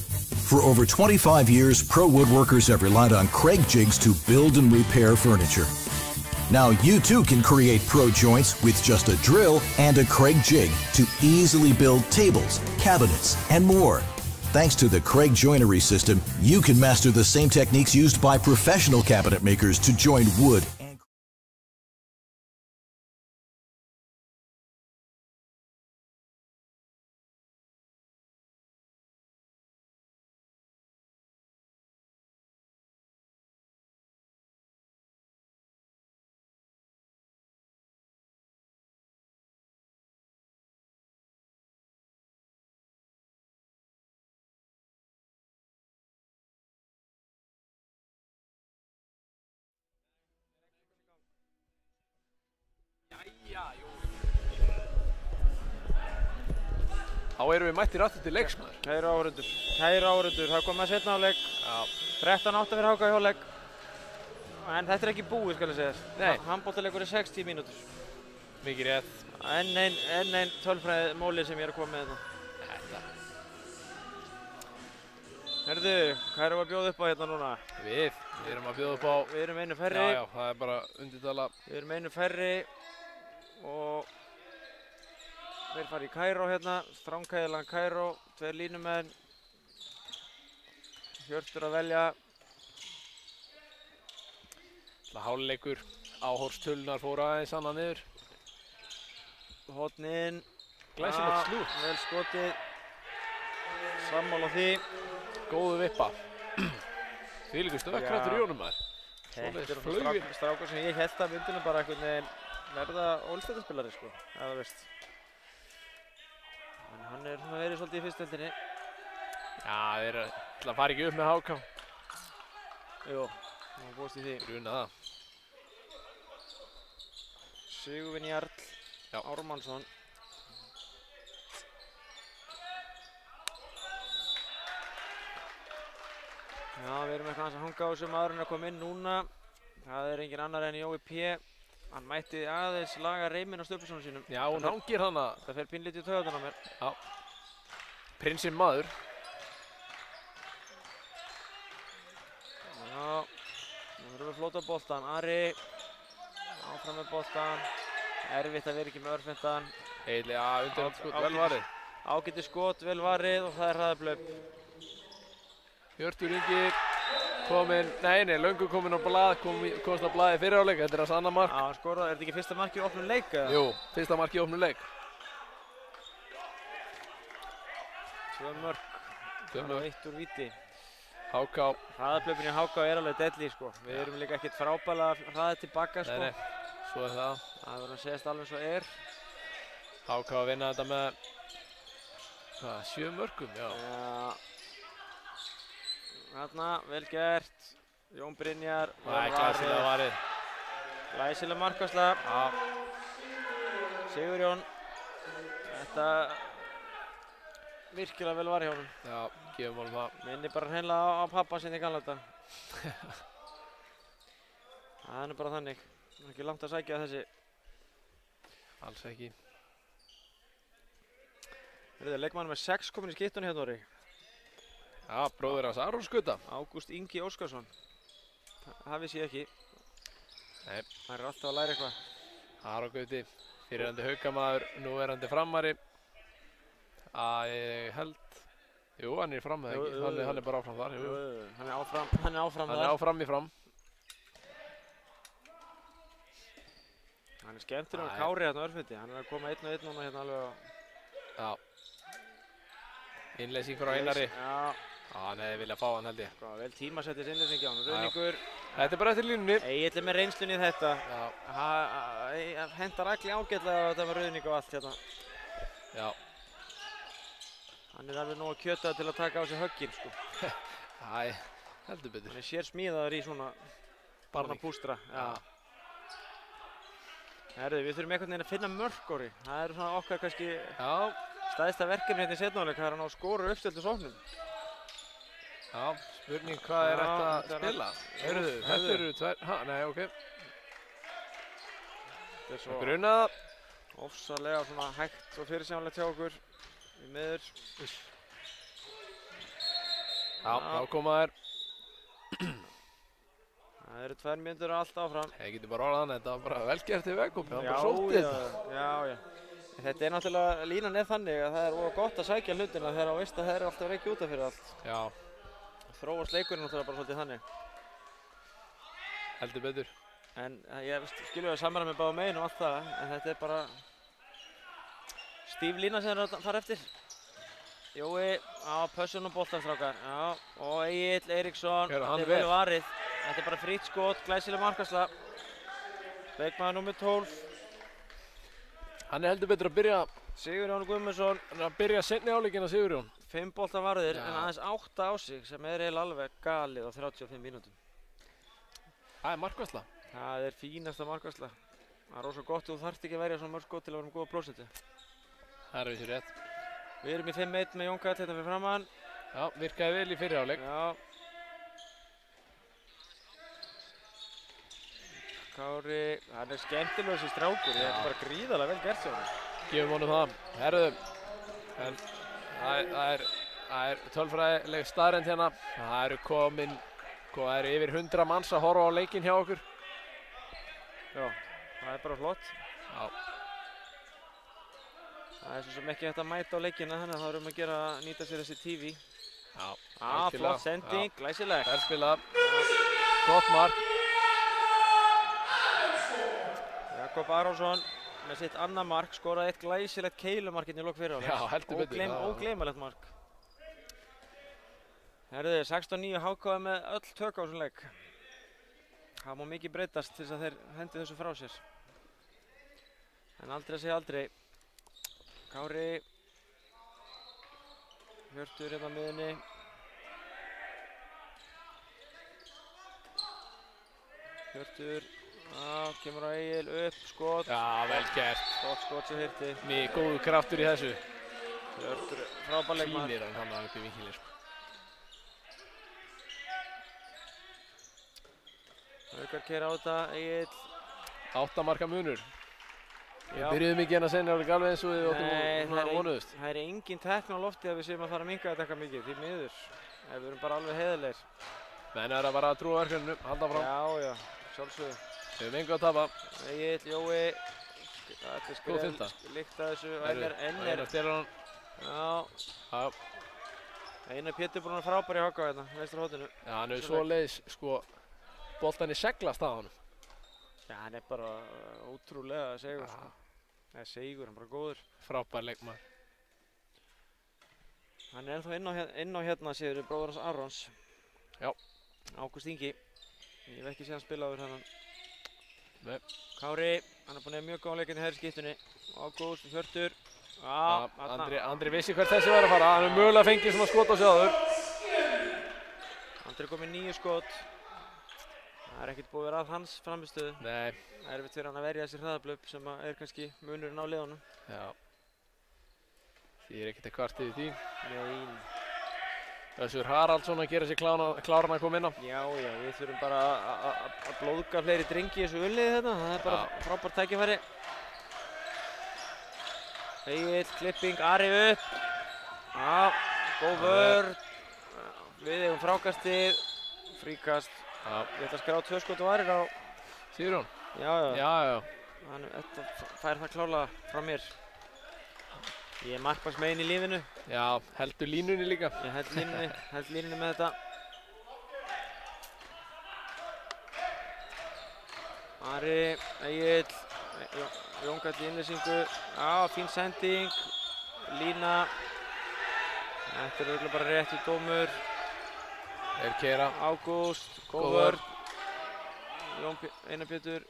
Speaker 4: For over 25 years, pro woodworkers have relied on Craig jigs to build and repair furniture. Now you too can create pro joints with just a drill and a Craig jig to easily build tables, cabinets, and more. Thanks to the Craig joinery system, you can master the same techniques used by professional cabinet makers to join wood and
Speaker 1: Þá erum við mættir aftur til leiks, maður.
Speaker 2: Kæru áhorfendur, það kom að setna á leik. 13-8 fyrir Háka í hálfleik. En þetta er ekki búið, skal ég segja þess.
Speaker 1: Nei.
Speaker 2: Handboltaleikur er 60 mínútur.
Speaker 1: Mikið rétt.
Speaker 2: Enn ein tölfræði móli sem ég er að koma með þetta. Herðu, hvað erum við að bjóða upp á hérna núna?
Speaker 1: Við erum að bjóða upp á...
Speaker 2: Við erum einu færri.
Speaker 1: Já, það er bara undirtala.
Speaker 2: Við erum einu færri og þeir fara í Kaíró hérna, Stránkæðilan Kaíró, 2 línumenn. Hjörtur að velja.
Speaker 1: Hálfleikur, áhorfstölunar fóru aðeins annað niður.
Speaker 2: Horn inn.
Speaker 1: Glæsilegt slút.
Speaker 2: Vel skotið. Sammála því.
Speaker 1: Góðu vippa. Þvílíkur stöðkraftur í honum, maður.
Speaker 2: Þetta eru strákar sem ég held að myndinu bara einhvern veginn verða ólstættaspilari, sko, ef það veist. En hann er svona verið svolítið í fyrstöldinni.
Speaker 1: Já, þeir ætla að fara ekki upp með Háka.
Speaker 2: Jú, það var búist í því.
Speaker 1: Gruna það.
Speaker 2: Sigurvin Jarl Ármannsson. Já, við erum eitthvað aðeins að hanga á þessu, maðurinn að koma inn núna. Það er engin annar en Jói P. Hann mætti aðeins laga reiminn á stöpusónu sínum.
Speaker 1: Já, hún hangir hana.
Speaker 2: Það fer pínlítið í taugarnar á mér.
Speaker 1: Já. Prinsinn maður.
Speaker 2: Já, nú erum við flóta boltan. Ari, áfram með boltan. Erfitt að vera ekki með örfendan.
Speaker 1: Eiginlega, undir skot, vel varið.
Speaker 2: Ágæti skot, vel varið og það er hraðablöp.
Speaker 1: Hjörtur Ingi kominn, nei, löngu kominn á blað, komst á blaði fyrir áleik, þetta er hans annað mark.
Speaker 2: Já, hann skoraði, er þetta ekki fyrsta mark í opnum leik? Eða?
Speaker 1: Jú, fyrsta mark í opnum leik.
Speaker 2: 2 mörk, 1 úr víti.
Speaker 1: Háka.
Speaker 2: Hraðablöpin í Háka er alveg deadly, sko. Við erum líka ekkert frábælega hraðið tilbaka, sko.
Speaker 1: Nei, svo er það.
Speaker 2: Það verður að segjast alveg svo er.
Speaker 1: HK að vinna þetta með, hvað, 7 mörkum, já.
Speaker 2: Þarna, vel gert. Jón Brynjar.
Speaker 1: Glæsilega varið.
Speaker 2: Glæsileg markvarsla. Sigurjón. Þetta virkilega vel var hjá honum.
Speaker 1: Já, gefum honum það.
Speaker 2: Minni bara hreinlega á pappa sinni í gamla þetta. Það er bara þannig. Það er ekki langt að sækja þessi.
Speaker 1: Alls ekki.
Speaker 2: Leikmaður með 6 komin í skiptunni hérna orði.
Speaker 1: Já, bróðir hans Aron Skutta.
Speaker 2: Ágúst Ingi Óskarsson. Það vissi ég ekki.
Speaker 1: Nei.
Speaker 2: Það er alltaf að læra eitthvað.
Speaker 1: Aron Gutti, fyrirverandi Haukamaður, núverandi Framari. Ég held, jú, hann er fram eða ekki, hann er bara áfram þar.
Speaker 2: Hann er áfram þar.
Speaker 1: Hann er áfram í Fram.
Speaker 2: Hann er skemmtilegur Kári hérna örfiti. Hann er að koma 1-1 núna hérna alveg á.
Speaker 1: Já. Innleysing frá Einari.
Speaker 2: Já.
Speaker 1: Hann hefði viljað fá hann held ég.
Speaker 2: Sko, vel tímasettis innleysingi á hann. Rauningur.
Speaker 1: Þetta er bara eftir línunni.
Speaker 2: Egill er með reynslunni í þetta.
Speaker 1: Já.
Speaker 2: Hentar allir ágætlega þetta með Rauning og allt hérna.
Speaker 1: Já.
Speaker 2: Hann er alveg nógu kjötað til að taka á sig höggin, sko.
Speaker 1: Æ, heldur betur.
Speaker 2: Hann er sér smíðaður í svona barnapústra. Já. Herðu, við þurfum einhvern veginn að finna mörk orði. Það eru svona okkar kannski stæðsta verkefni hérna í seinni hálfleik. Það er að ná skora uppstiltu sóknum.
Speaker 1: Já, spurning hvað er þetta að spila? Heyrðu, þetta eru tvær, nei, ok.
Speaker 2: Þetta er svo
Speaker 1: grunaða.
Speaker 2: Ofsalega svona hægt og fyrirsjáanlegt hjá okkur. Í miður.
Speaker 1: Já, þá koma þær.
Speaker 2: Það eru 2 mínútur og allt áfram.
Speaker 1: Ég geti bara orðað hann, þetta var bara vel gert í vegkópi, hann bara sótti þetta.
Speaker 2: Já. Þetta er náttúrulega, línan er þannig að það er gott að sækja hlutina þegar á veist að það er alltaf reikið út af fyrir allt.
Speaker 1: Já.
Speaker 2: Þróast leikurinn náttúrulega bara svolítið þannig.
Speaker 1: Heldur betur.
Speaker 2: En ég skilur að samræða með báða megin og allt það, en þetta er bara stíf lína sem er að fara eftir. Jói á pössun og boltanstrákar. Já, og Egill Eiríksson, þetta er vel varið. Þetta er bara frýtt skot, glæsileg markvarsla. Leikmaður númer 12.
Speaker 1: Hann er heldur betur að byrja.
Speaker 2: Sigurjón Guðmundsson.
Speaker 1: Hann er að byrja seinni hálfleikinn af Sigurjón.
Speaker 2: 5 boltavarðir, en aðeins 8 á sig, sem er eiginlega alveg galið á 35 mínútum.
Speaker 1: Það er markvarsla.
Speaker 2: Það er fínasta markvarsla. Það er rosa gott, þú þarft ekki að verja svona mörg skot til að vera með góða prósentu.
Speaker 1: Það er vissu rétt.
Speaker 2: Við erum í 5-1 með Jón Karl hérna fyrir framan.
Speaker 1: Já, virkaði vel í fyrri hálfleik.
Speaker 2: Já. Kári, hann er skemmtilegur þessi strákur. Þetta er bara gríðarlega vel gert hjá hann.
Speaker 1: Gefum honum það. Herðu, en það er tölfræðileg staðreynd hérna. Það eru komin, það eru yfir 100 manns að horfa á leikinn hjá okkur.
Speaker 2: Já, það er bara flott.
Speaker 1: Já.
Speaker 2: Það er svo sem ekki hægt að mæta á leikina, þannig að það erum að gera að nýta sér þessi TV.
Speaker 1: Já.
Speaker 2: Flott sending, glæsilegt.
Speaker 1: Vel spilað. Gott mark.
Speaker 2: Jakob Aronsson með sitt annað mark skoraði eitt glæsilegt keilumark inn í lok fyrir áleik.
Speaker 1: Já, heldur betur.
Speaker 2: Ógleymanlegt mark. Herðu, 16-9 HK með öll tök á þessum leik. Það má mikið breytast til þess að þeir hendi þessu frá sér. En aldrei að segja aldrei. Kári. Hjörtur hérna á miðunni. Hjörtur. Já, kemur á Egil, upp, skot.
Speaker 1: Já, vel gert.
Speaker 2: Gott skot sem hirti.
Speaker 1: Mjög góður kraftur í þessu.
Speaker 2: Hjörtur, frábær leikmaður.
Speaker 1: Svífir hann upp í vinkilinn, sko.
Speaker 2: Haukar keyra á þetta, Egil.
Speaker 1: 8 marka munur. Við byrjuðum ekki að segja alveg eins og við okkur vonuðust.
Speaker 2: Það er engin tekn á lofti að við séum að fara að minnka þetta eitthvað mikið, því miður. Við erum bara alveg heiðarlegir.
Speaker 1: Menn er að bara að trúa verkefninu, halda fram.
Speaker 2: Já, sjálfsögðu.
Speaker 1: Við höfum engu að tapa.
Speaker 2: Egill, Jói. Þetta er skrið, líkt að þessu.
Speaker 1: Einar stelur hann.
Speaker 2: Já. Einar Pétur búinn að frábær í HK hérna, vestur hótinu.
Speaker 1: Já, hann hefur svoleiðis, sko, boltan í seglast að honum.
Speaker 2: Já, hann er bara ótrúlega segur, sko. Nei, segur, hann er bara góður.
Speaker 1: Frábær leikmaður.
Speaker 2: Hann er ennþá inn á hérna, séður við bróður hans Arons.
Speaker 1: Já.
Speaker 2: Ágúst Ingi. Ég hef ekki séð hann spila yfir hennan.
Speaker 1: Nei.
Speaker 2: Kári, hann er búinn að mjög góðan leikinn í hægri skiptunni. Ágúst, Hjörtur.
Speaker 1: Andri vissi hvert þessi var að fara. Hann er mögulega fengið svona skot á sig áður.
Speaker 2: Andri kom með 9 skot. Það er ekkert búið að vera að hans framistöðu.
Speaker 1: Nei.
Speaker 2: Það er erfitt fyrir hann að verja þessi hraðablöp sem er kannski munurinn á liðunum.
Speaker 1: Já. Því ekkert að kvart yfir því.
Speaker 2: Nei.
Speaker 1: Össur Haraldsson að gera sér kláran að koma inn á.
Speaker 2: Já, við þurfum bara að blóðga fleiri drengi í þessu uliði þetta. Það er bara frábært tækifæri. Egill, klipping, Ari upp. Já, góð vörn. Við eigum frákastið, fríkast. Ég ætla að skrá 2 skot og Ari á
Speaker 1: Sigurjón.
Speaker 2: Já. Þetta fær það klárlega frá mér. Ég er markmannsmegin í lífinu.
Speaker 1: Já, heldur línunni líka.
Speaker 2: Ég held línunni með þetta. Ari, Egill, Jón Karl í innleysingu. Já, fín sending. Lína. Þetta er örugglega bara réttur dómur.
Speaker 1: Þeir keyra.
Speaker 2: Ágúst, góð vörn. Einar Pétur.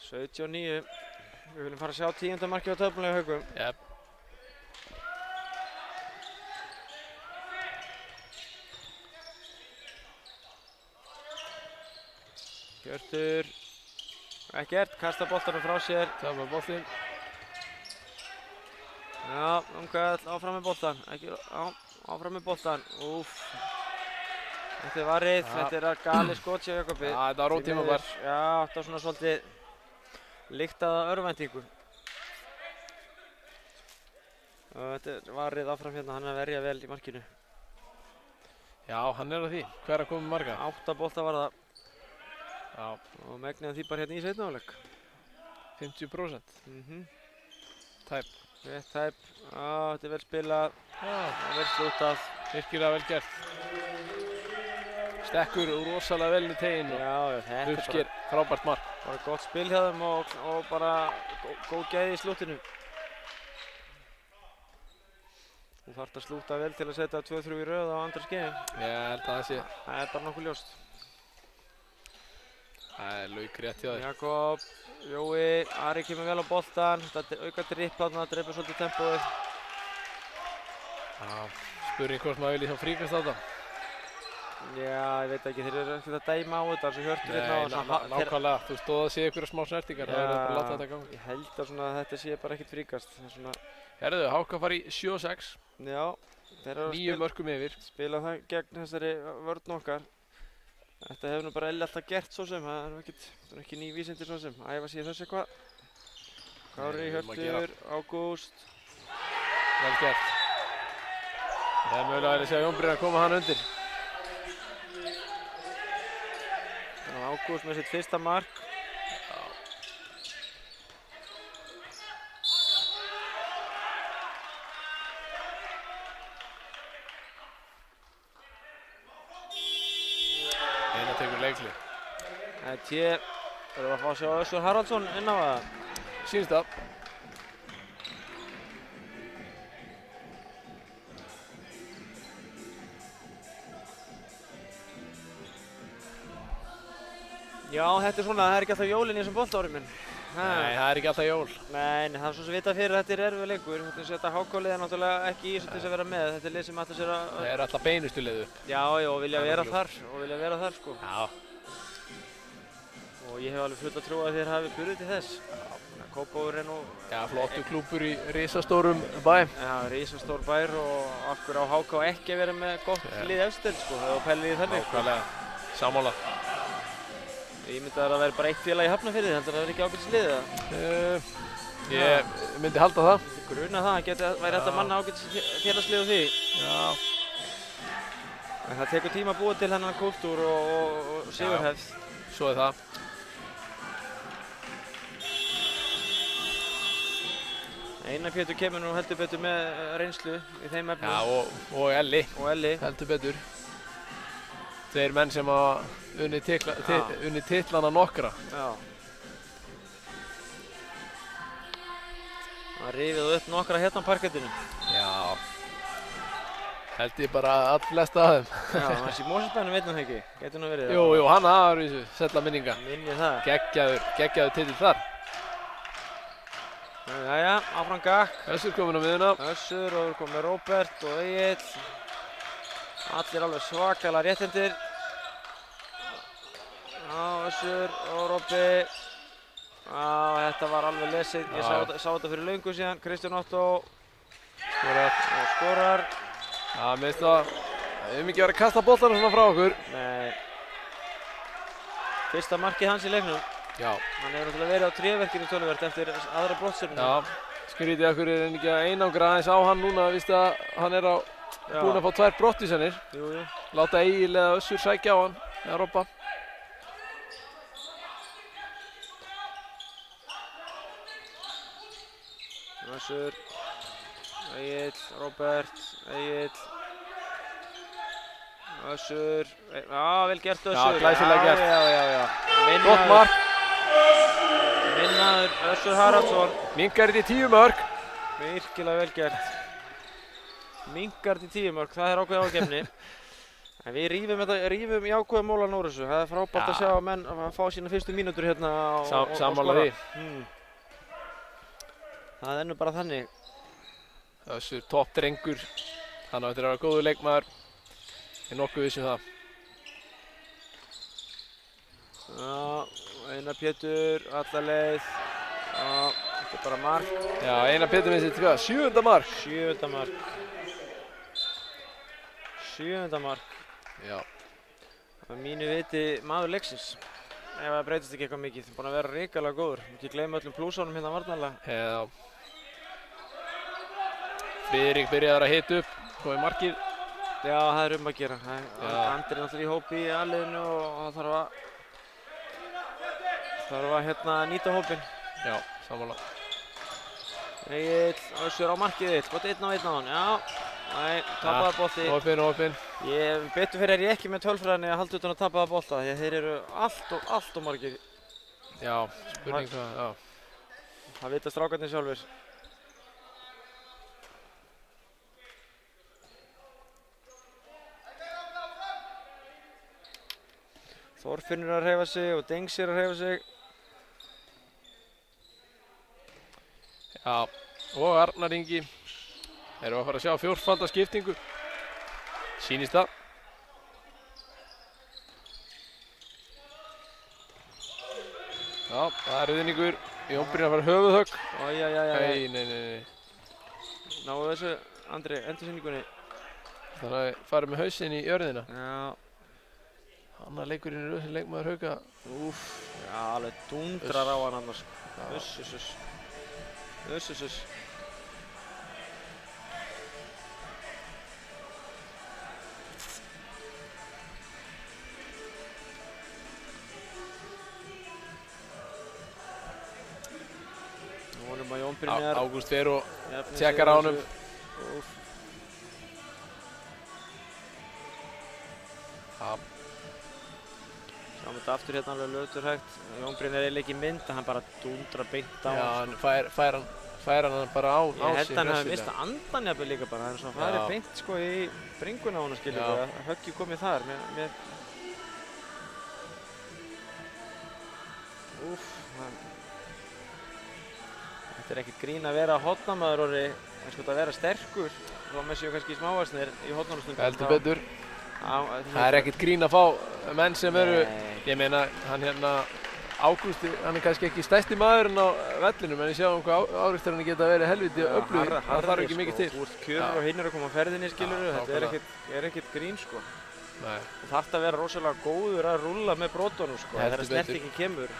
Speaker 2: Sautján 9. Við viljum fara að sjá 10. markið á töflunni á Haugum.
Speaker 1: Jep.
Speaker 2: Hjörtur. Ekkert, kasta boltanum frá sér.
Speaker 1: Það var boltinn.
Speaker 2: Já, Karl, áfram með boltan. Áfram með boltan. Úff. Þetta er varrið, þetta er að gali skot hjá Jakobi.
Speaker 1: Já, þetta var rótíma bara.
Speaker 2: Já, þetta var svona svolítið lyktaða örvæntingu. Þetta er varrið áfram hérna, hann er að verja vel í markinu.
Speaker 1: Já, hann er á því. Hver er að koma með marga?
Speaker 2: 8 bolta var það.
Speaker 1: Já.
Speaker 2: Og megnaði því bara hérna í seinni hálfleik.
Speaker 1: 50%. Tæp.
Speaker 2: Rétt tæp. Já, þetta er vel spilað.
Speaker 1: Já.
Speaker 2: Vel slútað.
Speaker 1: Virkilega vel gert. Stekkur rosalega vel í teginu.
Speaker 2: Já, þetta er
Speaker 1: Uppsker, frábært mark.
Speaker 2: bara gott spil hjá þeim og bara góð gæði í slúttinu. Þú þarft að slúta vel til að setja 2-3 í röð á andra skeiðin.
Speaker 1: Ég held að það sé.
Speaker 2: Það er bara nokkuð ljóst.
Speaker 1: Það er lauk rétt hjá þér.
Speaker 2: Jakob, Jói, Ari kemur vel á boltan. Þetta auka dripp þarna, það dreipur svolítið tempóið.
Speaker 1: Já, spurning hvort maður vilja þá fríkast á þetta.
Speaker 2: Já, ég veit ekki, þeir eru ekkert að dæma á þetta eins og Hjörtur
Speaker 1: nákvæmlega. Þú stóð að sé ykkur smá snertingar, það er bara að láta þetta ganga.
Speaker 2: Ég held að þetta sé bara ekkert fríkast.
Speaker 1: Herðu, Háka fara í 7-6.
Speaker 2: Já, þeir eru
Speaker 1: 9 mörkum yfir.
Speaker 2: Spila það gegn þessari vörn okkar. Þetta hefur nú bara alltaf gert svo sem, það er ekki ný vísindir svo sem. Æfa sér þessu eitthvað. Kári, Hjörtur, Ágúst.
Speaker 1: Vel gert. Það er mögulega að sjá Jón Brynjar að koma hann undir.
Speaker 2: Ágúst með sitt fyrsta mark.
Speaker 1: Einar tekur leikli.
Speaker 2: Verðum við að fá að sjá Össur Haraldsson inn á það?
Speaker 1: Sýnst það.
Speaker 2: Já, þetta er svona, það er ekki alltaf jólinn í þessum boltárum minn.
Speaker 1: Nei, það er ekki alltaf jól.
Speaker 2: Nei, það er svo sem vita fyrir að þetta er erfið leikur. Þetta HK-lið er náttúrulega ekki í þessu til þess að vera með. Þetta er lið sem ætlar sér að...
Speaker 1: Það er alltaf beinustu liðu upp.
Speaker 2: Já, og vilja vera þar, sko.
Speaker 1: Já.
Speaker 2: Og ég hef alveg full að trúa að þeir hafi burði til þess. Kópavogur er nú...
Speaker 1: Já, flottu klúbbur í risastórum bæ.
Speaker 2: Já, risastór bær og af hverju á HK ekki að vera með gott lið efstöld, sko. Það var pælið í þannig.
Speaker 1: Nákvæmlega. Sammála.
Speaker 2: Ég myndi að það væri bara eitt félag í Hafnarfirði, heldur það verið ekki ágætis lið eða?
Speaker 1: Ég myndi halda það.
Speaker 2: Ég gruna það, væri þetta manna ágætis félagslið úr því.
Speaker 1: Já.
Speaker 2: En það tekur tíma að búa til hennan kúltúr og sigurhefð.
Speaker 1: Svo er það.
Speaker 2: Einar Pétur kemur nú heldur betur með reynslu í þeim efnum.
Speaker 1: Já, og Elli.
Speaker 2: Og Elli.
Speaker 1: Heldur betur. Þeir menn sem hafa unnið titlana nokkra.
Speaker 2: Já. Það rifið upp nokkra hérna á parkettinu.
Speaker 1: Já. Held ég bara all flesta af þeim.
Speaker 2: Já, þessi Mosfellsbænum veit það ekki. Getur nú verið.
Speaker 1: Jú, hann hafði þessu sella minninga.
Speaker 2: Minni það.
Speaker 1: Geggjaður titill þar.
Speaker 2: Jæja, áfram gakk.
Speaker 1: Össur komin á miðuna.
Speaker 2: Össur og komið Róbert og Egill. Allir alveg svakalega réttindir. Já, Össur og Róbbi. Já, þetta var alveg lesið. Ég sá þetta fyrir löngu síðan. Kristján Otto skorar.
Speaker 1: Já, mér finnst það, við höfum ekki verið að kasta boltanum svona frá okkur.
Speaker 2: Nei. Fyrsta markið hans í leiknum.
Speaker 1: Já.
Speaker 2: Hann hefur náttúrulega verið á tréverkinu töluvert eftir aðra brottsefninu.
Speaker 1: Já, skrítið okkur er ekki að einangra aðeins á hann núna, vístu að hann er búinn að fá 2 brottvísanir.
Speaker 2: Jú.
Speaker 1: Láta Egil eða Össur sækja á hann, eða Robba.
Speaker 2: Össur, Egill, Róbert, Egill, Össur, vel gert Össur.
Speaker 1: Já, glæsilega gert.
Speaker 2: Já.
Speaker 1: Gott mark.
Speaker 2: Minnaður Össur Haraldsson.
Speaker 1: Minkar þetta í 10 mörk.
Speaker 2: Virkilega vel gert. Minkar þetta í 10 mörk, það er ákveð ágefni. En við rífum jákvæða mólan úr þessu. Það er frábært að sjá að menn að fá sína fyrstu mínútur hérna og
Speaker 1: sammála því.
Speaker 2: Það er nú bara þannig.
Speaker 1: Össur topp drengur. Hann á eftir að vera góður leikmaður. Ég er nokkuð viss um það.
Speaker 2: Já, Einar Pétur, alla leið. Já, þetta er bara mark.
Speaker 1: Já, Einar Pétur með sitt hvað? 7. mark.
Speaker 2: 7. mark. 7. mark.
Speaker 1: Já.
Speaker 2: Það er mínu viti maður leiksins. Ef það breytist ekki eitthvað mikið. Búinn að vera ríkalega góður. Ekki gleyma öllum plúsánum hérna varnarlega.
Speaker 1: Já. Friðrik byrjaði að hita upp. Komið markið.
Speaker 2: Já, það er að gera. Andri er náttúrulega í hópi í A-liðinu og það þarf að nýta hópinn.
Speaker 1: Já, sammála.
Speaker 2: Egill, Össur á markið Egill. Gott 1 á 1 á hann. Já. Nei, tapaði bolti.
Speaker 1: Opinn.
Speaker 2: Ég betur fyrir ég ekki með tölfræðinni að halda utan að tapaða bolta því að þeir eru allt of margir.
Speaker 1: Já, spurning hvað, já.
Speaker 2: Það vita strákarnir sjálfur. Þorfinnur er að hreyfa sig og Dengsi er að hreyfa sig.
Speaker 1: Já, og Arnar Ingi. Erum að fara að sjá 4-falda skiptingu. Sýnist það. Já, það er auðningur. Jón byrjar að fara höfuðhögg. Nei.
Speaker 2: Náðu þessu, Andri, endursýningunni.
Speaker 1: Þannig að fara með hausinn í jörðina.
Speaker 2: Já.
Speaker 1: Annar leikurinn er þessi leikmaður Hauka.
Speaker 2: Já, alveg dundrar á hann annars. Uss. Vonum að Jón Brynjar
Speaker 1: Ágúst fer og tjekkar á honum.
Speaker 2: Sjáum þetta aftur hérna alveg löturhægt. Jón Brynjar er ekki mynd að hann bara dundrar beint á hann.
Speaker 1: Já, hann fær hann bara á sig.
Speaker 2: Ég held að hann hafi mistað andan jafnvel líka bara. Það er svona farið beint sko í bringuna á hann skiljum við. Höggið komið þar. Þetta er ekkert grín að vera hornamaður orði, eins og þetta að vera sterkur. Þá með séu kannski smávarsnir í hornarstundum.
Speaker 1: Heldur betur. Það er ekkert grín að fá menn sem eru, ég meina, hann Ágúst, hann er kannski ekki stærsti maðurinn á vellinum, en ég sjá hvað áreksturinn geta verið helviti öflugir. Það þarf ekki mikið til.
Speaker 2: Þú ert kjörur og hinn er að koma á ferðinni, skilurðu. Þetta er ekkert grín, sko. Þú þarft að vera rosalega góður að rúlla með brotunum, sko. Þegar snertingin kemur.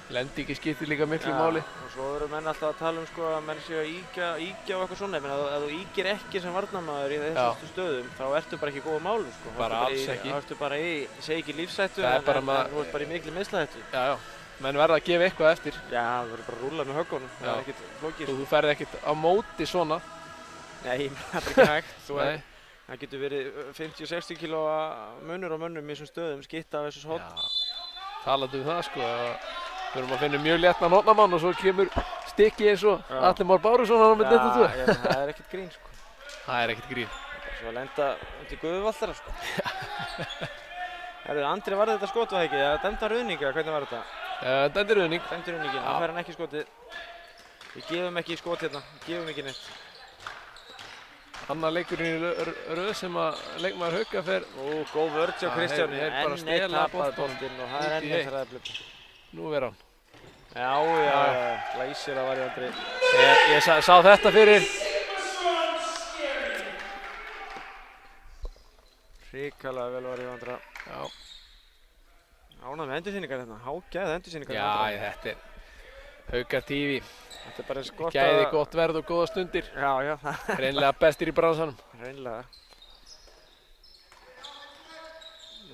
Speaker 1: Lendingi skiptir líka miklu máli.
Speaker 2: Og svo eru menn alltaf að tala sko að menn séu að íkja og eitthvað svona. Ef þú íkir ekki sem varnarmaður í þessu stöðum, þá ertu bara ekki í góða málum sko.
Speaker 1: Bara alls ekki.
Speaker 2: Þá ertu bara segi ekki lífshættu, en þú ert bara í miklu meiðslahættu.
Speaker 1: Já. Menn verða að gefa eitthvað eftir.
Speaker 2: Já, þú verður bara að rúlla með höggunum. Það er ekkert flókið.
Speaker 1: Þú ferð ekkert á móti svona.
Speaker 2: Nei, það er ekki hægt. Það getur verið 50-60 kg munur á mönnum í þessum stöðum, skitta af þessu hotn.
Speaker 1: Talandi það sko. Þurfum að finna mjög léttan hornamann og svo kemur stykki eins og Atli Már Bárusson hann á með þetta tvö.
Speaker 2: Já, það er ekkert grín, sko.
Speaker 1: Það er ekkert grín.
Speaker 2: Svo að lenda út í guðvaldara, sko. Herðu, Andri varði þetta skot, var það ekki? Eða dæmdi hann ruðninga, hvernig var þetta?
Speaker 1: Dæmdi ruðning.
Speaker 2: Dæmdi ruðningin, þá fær hann ekki skotið. Við gefum ekki skot hérna, gefum ekki neitt.
Speaker 1: Annar leikurinn í röð sem að leikmaður Hauka fer.
Speaker 2: Góð vörð hjá Kristjáni,
Speaker 1: er bara að stela
Speaker 2: boltinn og það er enn eitt hræðablöp.
Speaker 1: Nú verður hann.
Speaker 2: Já, glæsir að var í Andri.
Speaker 1: Ég sá þetta fyrir.
Speaker 2: Hrikalega vel var í Andra.
Speaker 1: Já.
Speaker 2: Ánægð með endursýningar hérna, hágæð endursýningar.
Speaker 1: Já, þetta er Hauka TV.
Speaker 2: Þetta er bara eins gott
Speaker 1: Gæði gott verð og góða stundir.
Speaker 2: Já.
Speaker 1: Hreinlega bestir í bransanum.
Speaker 2: Hreinlega.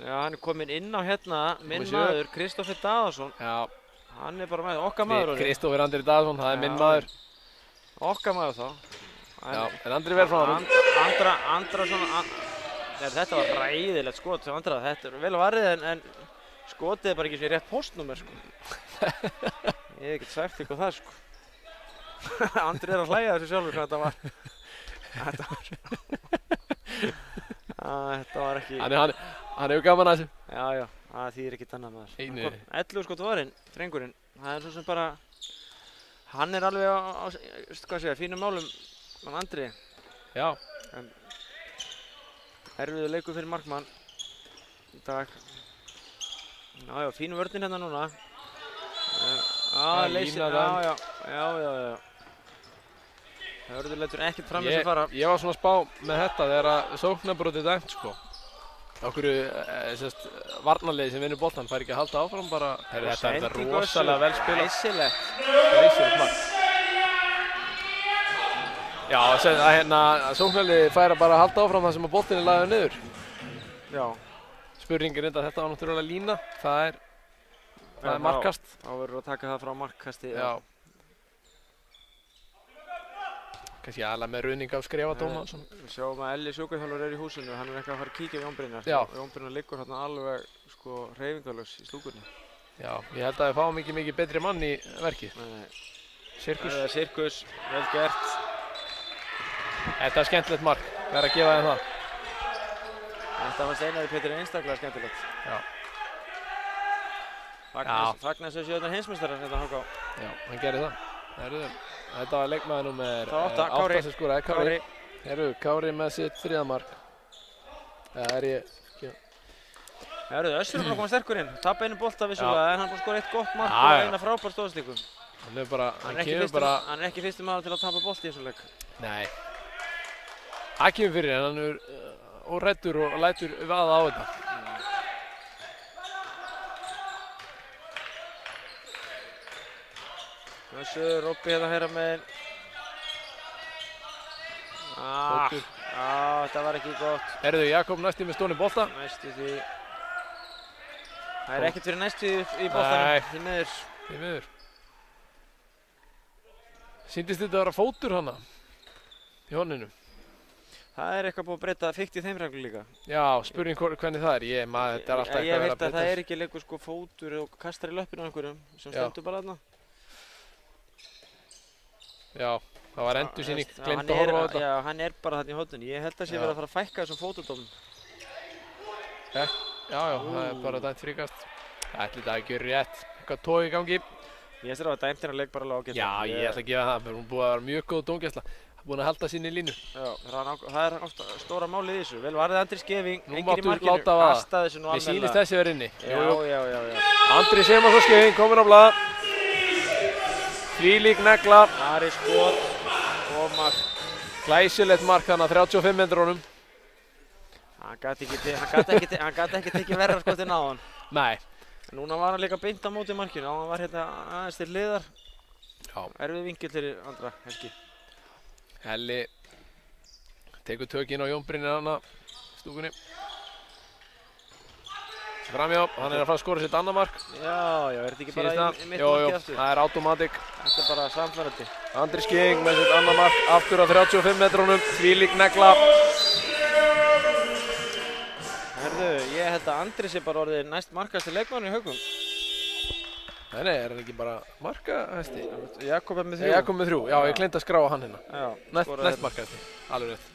Speaker 2: Já, hann er kominn inn á hérna, minn maður, Kristófer Daðarsson.
Speaker 1: Já.
Speaker 2: Hann er bara með, okkar maður.
Speaker 1: Kristófer Andri Daðarsson, það er minn maður.
Speaker 2: Okkar maður þá.
Speaker 1: Já, en Andri verð frá hann.
Speaker 2: Andra svona, þetta var ræðilegt skot hjá Andra. Þetta er vel varðið en skotið er bara ekki svona rétt postnúmer, sko. Ég hef ekkert sagt ykkur það, sko. Andri er að hlæja þessu sjálfur hvað þetta var. Þetta var ekki...
Speaker 1: Hann hefur gaman að þessu.
Speaker 2: Já, það þýðir ekkert annað maður. 11 skot varinn, drengurinn. Það er svo sem bara... Hann er alveg á fínum málum, hann Andri.
Speaker 1: Já.
Speaker 2: Erfiður leikur fyrir markmann í dag. Já, fínum vörnin hérna núna. Já. Hörður lætur ekkert fram þessu fara.
Speaker 1: Ég var svona að spá með þetta þegar að sóknarbrotið dæmt, sko. Okkur varnarliði sem vinnur boltan fær ekki að halda áfram bara. Þetta er rosalega vel spilað. Glæsilegt mark. Já, að sóknarliði fær að bara halda áfram það sem að boltin er lagður niður.
Speaker 2: Já.
Speaker 1: Spurningin er þetta var náttúrulega lína. Það er markkast.
Speaker 2: Þá verður að taka það frá markkasti.
Speaker 1: Já. Kannski aðalega með ruðning af skrifadóma.
Speaker 2: Við sjáum að Elli sjúkraþjálfari er í húsinu. Hann er ekki að fara að kíkja á Jón Brynjar. Jón Brynjar liggur hérna alveg hreyfingarlaus í stúkunni.
Speaker 1: Já, ég held að við fáum mikið betri mann í verkið. Sirkus.
Speaker 2: Sirkus, vel gert.
Speaker 1: Þetta er skemmtilegt mark. Hvað er að gefa þeim það?
Speaker 2: Þetta var Steinari Pétur einstaklega skemmtilegt.
Speaker 1: Já.
Speaker 2: Fagnar þessu sjöðunar heimsmeistarar hérna Háká.
Speaker 1: Já, hann gerði það. Þetta var leikmaður númer
Speaker 2: 8
Speaker 1: sem skoraði, Kári. Kári með sitt þriðamark. Það er ég.
Speaker 2: Össur er bara að koma sterkur inn. Tappa einu bolta vissulega en hann búinn að skora eitt gott mark og eina frábær stóðstíku. Hann er ekki fyrsti maður til að tapa bolti í þessum leik.
Speaker 1: Nei. Það kemur fyrir en hann er óræddur og lætur vaða á þetta.
Speaker 2: Robbi hérna hægra megin. Þetta var ekki gott.
Speaker 1: Jakob næstu með stóni bolta.
Speaker 2: Næstu því. Það er ekkert fyrir næstu í boltanum. Því miður.
Speaker 1: Sýndist þetta að vera fótur hana í horninu?
Speaker 2: Það er eitthvað búið að breyta fikt í þeim reglu líka.
Speaker 1: Já, spurning hvernig það er. Þetta er alltaf eitthvað að vera að breyta.
Speaker 2: Ég veit að það er ekki leikur fótur og kastar í löppinu á einhverjum sem stendur bara þarna.
Speaker 1: Já, það var endursýning, gleymd að horfa á þetta.
Speaker 2: Já, hann er bara þarna í horninu. Ég held að sé verið að fara að fækka þessum fótudómum.
Speaker 1: Já, það er bara dæmt fríkast. Það ætli þetta að gera rétt. Eitthvað tói í gangi.
Speaker 2: Ég veist að dæmt hérna leik bara alveg ágæsla.
Speaker 1: Já, ég ætla að gefa það. Hún er búin að vera mjög góð dómgæsla. Búin að halda sinni línu.
Speaker 2: Já, það er stóra málið í þessu. Vel varðið Andri Skeving,
Speaker 1: enginn í markinu. Kastaði þessu nú almennilega. Mér sýnist þessi verið inni.
Speaker 2: Já.
Speaker 1: Andri Sigmarsson Skeving kominn á blað. Þvílík negla.
Speaker 2: Ari skot og mark.
Speaker 1: Glæsilegt mark þarna 35 metrunum.
Speaker 2: Hann gat ekki tekið verra skotinn á hann.
Speaker 1: Nei.
Speaker 2: Núna var hann líka beint á móti markinu. Hann var hérna aðeins til hliðar.
Speaker 1: Já.
Speaker 2: Erfið vinkill fyrir Andra Helgi.
Speaker 1: Helli tekur tökinn á Jón Brynjar hana í stúkunni. Framjá, hann er að fara að skora sitt annað mark.
Speaker 2: Já, er þetta ekki bara í mitt markið aftur?
Speaker 1: Það er automatic.
Speaker 2: Þetta er bara samfærandi.
Speaker 1: Andri Skeving með sitt annað mark aftur á 35 metrunum, þvílík negla.
Speaker 2: Herðu, ég held að Andri sé bara orðið næst markasti leikmann í Haugum.
Speaker 1: Nei, er hann ekki bara markahæsti?
Speaker 2: Jakob er með 3.
Speaker 1: Jakob með 3, já, ég gleymdi að skráa hann hérna.
Speaker 2: Já,
Speaker 1: Næst markahæsti, alveg rétt.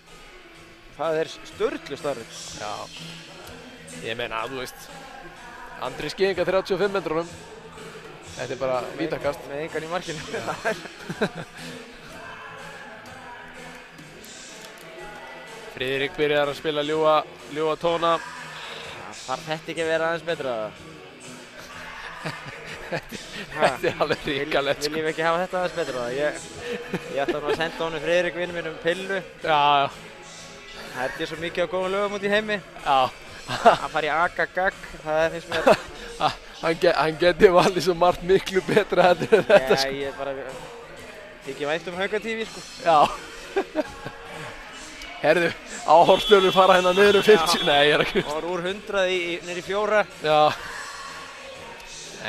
Speaker 2: Það er sturlu starrið.
Speaker 1: Já, ég meina, þú veist, Andri Skýðinga 35 metrunum. Þetta er bara vítakast.
Speaker 2: Með engan í markinu.
Speaker 1: Friðrik byrjar að spila ljúga tóna.
Speaker 2: Þarf þetta ekki að vera aðeins betra?
Speaker 1: Þetta er alveg ríkalegt.
Speaker 2: Viljum við ekki hafa þetta aðeins betra? Ég ætla nú að senda honum Friðrik vinnu minn pillu.
Speaker 1: Já.
Speaker 2: Það er svo mikið á góðum lögum út í heimi.
Speaker 1: Já.
Speaker 2: Að fara í agagag, það finnst mér.
Speaker 1: Hann geti valið svo margt miklu betra en þetta sko.
Speaker 2: Já, ég bara þykir vænt Hauka TV sko.
Speaker 1: Já. Herðu, áhorfstjörnur fara hérna niður 50. Nei, ég er ekki.
Speaker 2: Og úr 100 niður í 4.
Speaker 1: Já.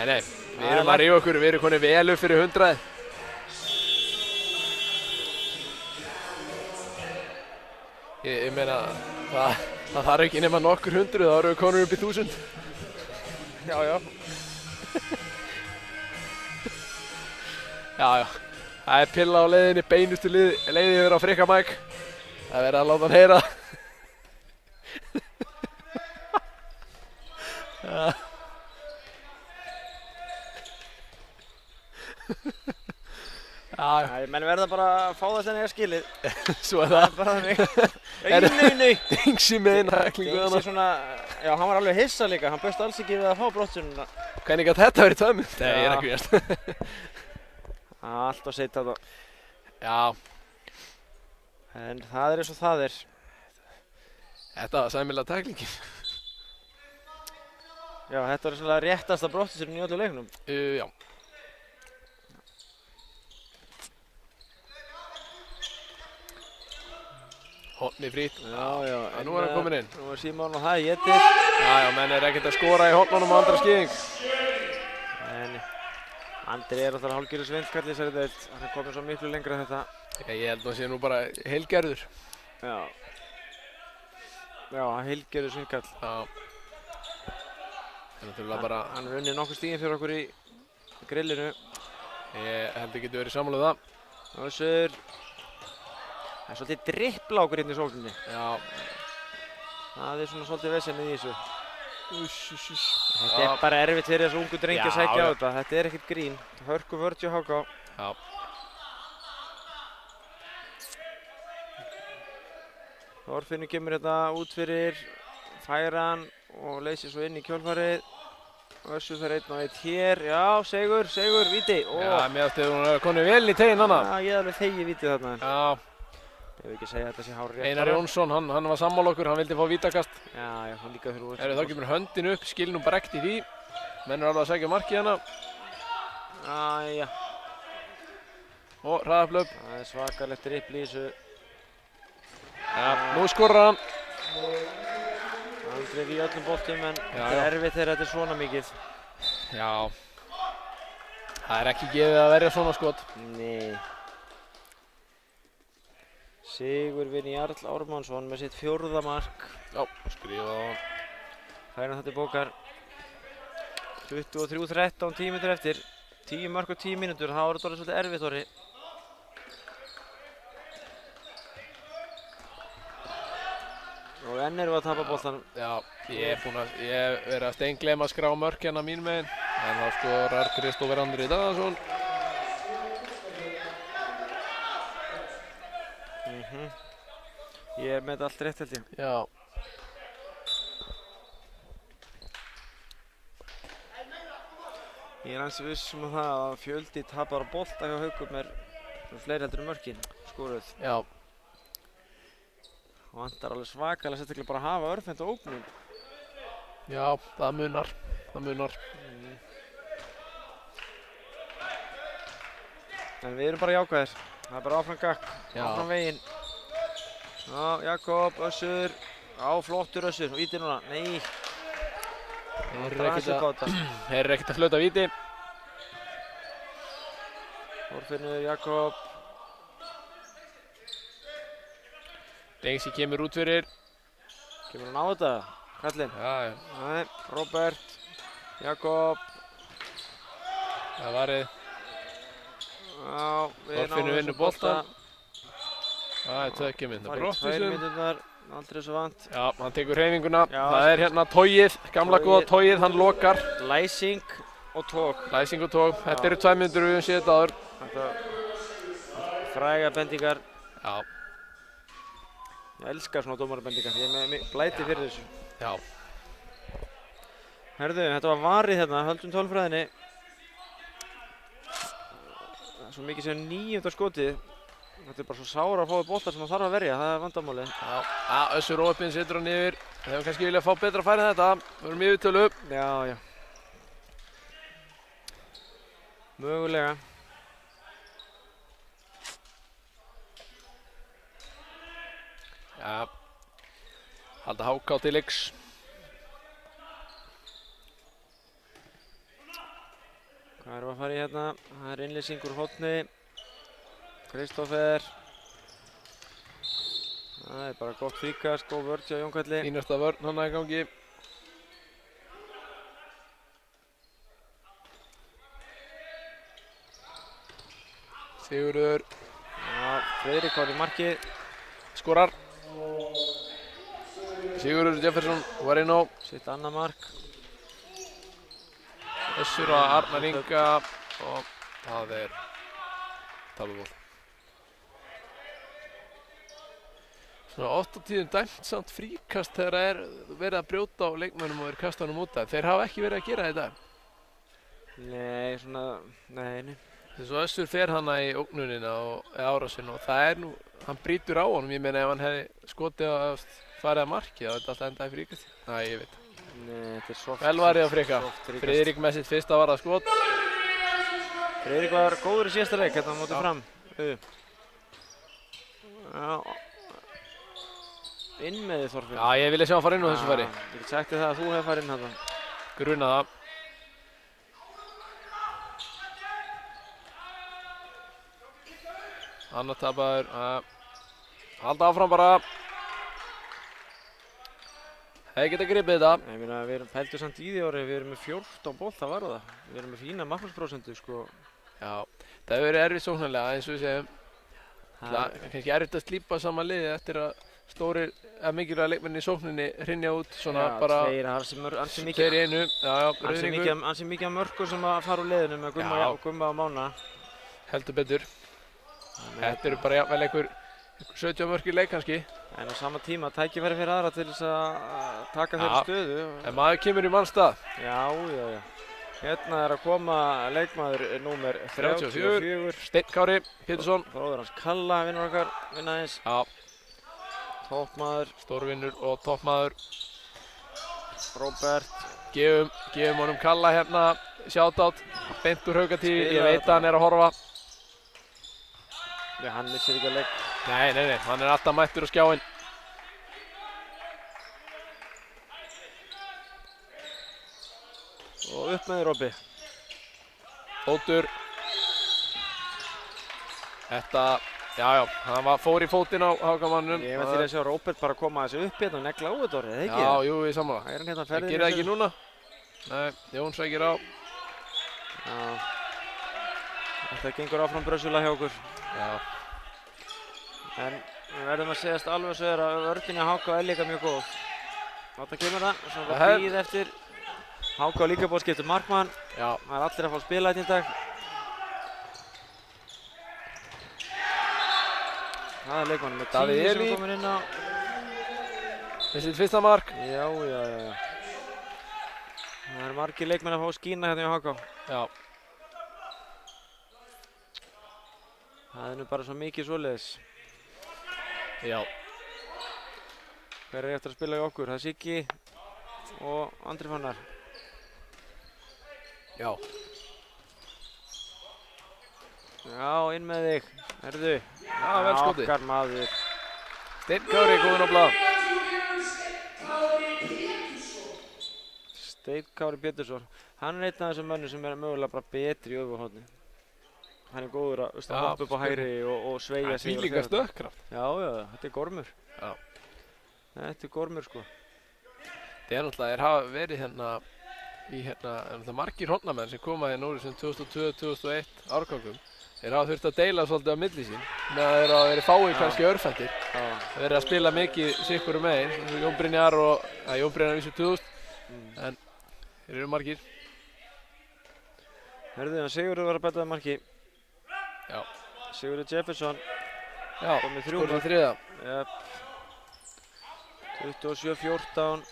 Speaker 1: Nei, við erum að rífa okkur, við erum konið vel upp fyrir 100. Ég meina, það þarf ekki nema nokkur 100, þá erum við konur upp í 1000.
Speaker 2: Já.
Speaker 1: Já. Það er pilla á leiðinni, beinustu leiði yfir á Frikka Mike. Það verður að láta hann heyra. Já.
Speaker 2: Menn verða bara að fá það sem eiga skilið.
Speaker 1: Svo er það.
Speaker 2: Bara þannig. Nei.
Speaker 1: Dengsi með eina hæklingu
Speaker 2: Dengsi svona, já, hann var alveg hissa líka. Hann bauðst alls ekki við að fá brottsununa.
Speaker 1: Hvernig gat þetta verið tömum? Nei, ég er ekki veist.
Speaker 2: Allt á sitt þetta.
Speaker 1: Já.
Speaker 2: En það er eins og það er.
Speaker 1: Þetta var sæmilega tæklingin.
Speaker 2: Já, þetta var svona réttasta brottsunum í öllu leiknum.
Speaker 1: Já. Horni frýtt.
Speaker 2: Já.
Speaker 1: Nú er hann kominn inn.
Speaker 2: Nú er Símon og það étir.
Speaker 1: Já, menn er ekkert að skora í hornunum á Andra Skýðing.
Speaker 2: En Andri er alltaf hálfgerður svindkall í þessari deild. Hann er komin svo miklu lengra en þetta.
Speaker 1: Ég held að hann sé nú bara heilgerður.
Speaker 2: Já, heilgerður svindkall.
Speaker 1: Já. Þannig að bara...
Speaker 2: Hann er unnið nokkuð stíðin fyrir okkur í grillinu.
Speaker 1: Ég held að geta verið sammála það.
Speaker 2: Össur. Það er svolítið drippla okkur hérna í sókninni.
Speaker 1: Já.
Speaker 2: Það er svona svolítið vesennið í þessu.
Speaker 1: Uss.
Speaker 2: Þetta er bara erfitt fyrir þessu ungu drengi að sækja á þetta. Þetta er ekkert grín. Hörku vörð hjá HK.
Speaker 1: Já.
Speaker 2: Þorfinnur kemur hérna út fyrir, færa hann og leysir svo inn í kjölfarið. Össur fer 1-1 hér. Já, Sigur, víti.
Speaker 1: Já, mér átti að hún er konið vel í teginn hana.
Speaker 2: Já, ég alveg þegi vítið þarna.
Speaker 1: Já.
Speaker 2: Ég vil ekki segja að þetta sé hár rétt.
Speaker 1: Einar Jónsson, hann var sammála okkur, hann vildi fá vítakast.
Speaker 2: Já, hann líka fyrir út.
Speaker 1: Þá kemur höndin upp, skilnum brekt í því. Menn er alveg að segja markið hana.
Speaker 2: Já.
Speaker 1: Og hraðaflöp.
Speaker 2: Það er svakalegt dribbl í þessu.
Speaker 1: Já, nú skorar hann.
Speaker 2: Aldrei í öllum boltum en þetta er erfitt þegar þetta er svona mikið.
Speaker 1: Já. Það er ekki gefið að verja svona skot.
Speaker 2: Nei. Sigurvin Jarl Ármannsson með sitt 4. mark.
Speaker 1: Já, skrifa á hann.
Speaker 2: Færa þetta til bókar. 23:13, 10 mínútur eftir. 10 mörk og 10 mínútur, það voru svolítið erfitt orði. Og enn erum við að tapa boltanum.
Speaker 1: Já, ég hef verið að steingleyma að skrá mörk hérna mín megin. En þá skorar Kristófer Andri Daðarsson.
Speaker 2: Ég er með þetta allt rétt held ég.
Speaker 1: Já.
Speaker 2: Ég er ansi viss um það að fjöldi tapar á bolta hjá Haukum er fleiri heldur en mörkin skoruð.
Speaker 1: Já.
Speaker 2: Og vantar alveg svakalega sérstaklega bara að hafa örfend og ógnum.
Speaker 1: Já, það munar.
Speaker 2: En við erum bara jákvæðir. Það er bara áfram gakk, áfram veginn. Já, Jakob, Össur. Já, flottur Össur. Víti núna. Nei.
Speaker 1: Þeir eru ekkert að flauta víti.
Speaker 2: Þorfinnur, Jakob.
Speaker 1: Dengsi kemur út fyrir.
Speaker 2: Kemur hann á þetta? Kallinn?
Speaker 1: Já.
Speaker 2: Nei, Robert. Jakob.
Speaker 1: Það varið.
Speaker 2: Já,
Speaker 1: Þorfinnur vinnur boltann. Það er 2 mynda
Speaker 2: Tvær
Speaker 1: brottvísun.
Speaker 2: mínútur, aldrei svo vant.
Speaker 1: Já, hann tekur hreyfinguna.
Speaker 2: Já,
Speaker 1: Það er hérna tógið, gamla góða tógið, hann lokar.
Speaker 2: Læsing og tók.
Speaker 1: Læsing og tóg. Þetta eru 2 mínútur við höfum séð þetta áður.
Speaker 2: Þetta fræga bendingar.
Speaker 1: Já.
Speaker 2: Ég elskar svona dómarabendingar. Ég er með blæti fyrir þessu.
Speaker 1: Já.
Speaker 2: Herðu, þetta var varið hérna, höldum tölfræðinni. Svo mikið sem 9. skotið. Þetta er bara svo sára að fá boltar sem það þarf að verja, það er vandamálið.
Speaker 1: Já, Össur Óöppin situr hann yfir. Þeir hefum kannski viljað fá betra færi en þetta. Við erum yfirtölu.
Speaker 2: Já. Mögulega.
Speaker 1: Já. Halda HK til leiks.
Speaker 2: Hvað erum við að fara í hérna? Það er innlýsingur hóttni. Kristófer. Það er bara gott fríkast, góð vörð hjá Jón Kalli.
Speaker 1: Fínasta vörn hann í gangi. Sigurður.
Speaker 2: Já, Friðrik var í markið.
Speaker 1: Skorar. Sigurður Jefferson var inn á.
Speaker 2: Sitt annað mark.
Speaker 1: Össur og Arnar Inga og það er tapuból. Svona oft á tíðum dæmt samt fríkast þegar það er verið að brjóta á leikmönnum og er kasta honum út af. Þeir hafa ekki verið að gera þetta.
Speaker 2: Nei, svona, nei.
Speaker 1: Þess að Össur fer hana í ógnunina og árásinn og það er nú, hann brýtur á honum. Ég meina ef hann hefði skotið að farið að marki þá er þetta alltaf endaði fríkast. Næ, ég veit.
Speaker 2: Nei, þetta er soft.
Speaker 1: Vel varið á frika.
Speaker 2: Fríkast.
Speaker 1: Friðrik með sitt fyrsta varða skot.
Speaker 2: Friðrik var góður í síðasta leik, hérna á móti Fram. Já. Inn með þið Þorfinn.
Speaker 1: Já, ég vilja sjá hann fara inn á þessu fari.
Speaker 2: Ég get sagt þér það að þú hefur farið inn hérna.
Speaker 1: Gruna það. Annar tapaður. Halda áfram bara. Hefði getað gripið þetta.
Speaker 2: Ég meina, við erum pældu samt í því ári, við erum með 14 bolta varða. Við erum með fína markmannsprósentu, sko.
Speaker 1: Já, það hefur verið erfitt sóknarlega, eins og við segjum. Kannski erfitt að slípa saman liði eftir að stórir, mikilvæga leikmenn í sókninni hrynja út svona
Speaker 2: Já,
Speaker 1: bara
Speaker 2: tveir
Speaker 1: í einu. Já, Rauðringur.
Speaker 2: Ansi mikið af mörkum sem að fara úr liðinu með Gumma og Mána.
Speaker 1: Heldur betur. Þetta eru bara jafnvel einhver 17 mörk í leik kannski.
Speaker 2: En á sama tíma tækifæri fyrir aðra til þess að taka þeirra stöðu.
Speaker 1: En maður kemur í mannstað.
Speaker 2: Já. Hérna er að koma leikmaður númer 34.
Speaker 1: Steinn Kári Pétursson.
Speaker 2: Bróður hans Kalla vinnur okkar, vinna eins.
Speaker 1: Já.
Speaker 2: Toppmaður.
Speaker 1: Stórvinnur og toppmaður.
Speaker 2: Róbert.
Speaker 1: Gefum honum Kalla hérna shoutout. Beint úr Haukatífi, ég veit að hann er að horfa.
Speaker 2: Já, hann missir ekki að leik.
Speaker 1: Nei, hann er alltaf mættur á skjáinn.
Speaker 2: Og upp með þér, Robby.
Speaker 1: Fótur. Þetta, já, hann fór í fótinn á Hákamannum.
Speaker 2: Ég veit til að sjá Róbert bara koma þessu upp hérna og negla á þetta orðið, eða ekki?
Speaker 1: Já, jú, ég sammála.
Speaker 2: Það er hann hérna
Speaker 1: Það gerir það ekki núna. Nei, Jón sækir á.
Speaker 2: Já. Þetta gengur áfram brösula hjá okkur.
Speaker 1: Já.
Speaker 2: En við verðum að segjast alveg svo er að vörðinni á HK er líka mjög góð. Þetta kemur það, og svo bara býð eftir. HK líka búið að skipta markmann.
Speaker 1: Já.
Speaker 2: Það er allir að fá að spila þetta í dag. Það er leikmann með 10 sem er komin inn á.
Speaker 1: Þessi fyrsta mark.
Speaker 2: Já. Það er margir leikmenn að fá að skína hérna í HK.
Speaker 1: Já.
Speaker 2: Það er nú bara svo mikið svoleiðis.
Speaker 1: Já.
Speaker 2: Hver er eftir að spila í okkur? Það er Siggi og Andri Fannar.
Speaker 1: Já.
Speaker 2: Já, inn með þig. Herðu.
Speaker 1: Já, vel skotið.
Speaker 2: Okkar maður.
Speaker 1: Steinn Kári kominn á blað.
Speaker 2: Steinn Kári Pétursson. Hann er einn af þessum mönnum sem er mögulega bara betri í öfugahotni. Hann er góður að hoppa upp á hægri og sveigja sig.
Speaker 1: Það er líka stökkkraft.
Speaker 2: Já, þetta er gormur.
Speaker 1: Já.
Speaker 2: Þetta er gormur, sko.
Speaker 1: Það er náttúrulega, þeir hafa verið hérna það margir honnamenn sem koma hérna úr sem 2002-2001 árgangum. Þeir hafa þurft að deila svolítið á milli sín, meðan þeir hafa verið fáir kannski örfendir. Þeir verið að spila mikið sikkurum megin, eins og Jón Brynjar Jón Brynjar vísu 2000, en þeir eru margir.
Speaker 2: Herðu, Sigurður var að bæta það marki.
Speaker 1: Já.
Speaker 2: Sigurður Jefferson.
Speaker 1: Já, skorði þriða.
Speaker 2: Jep. 27-14.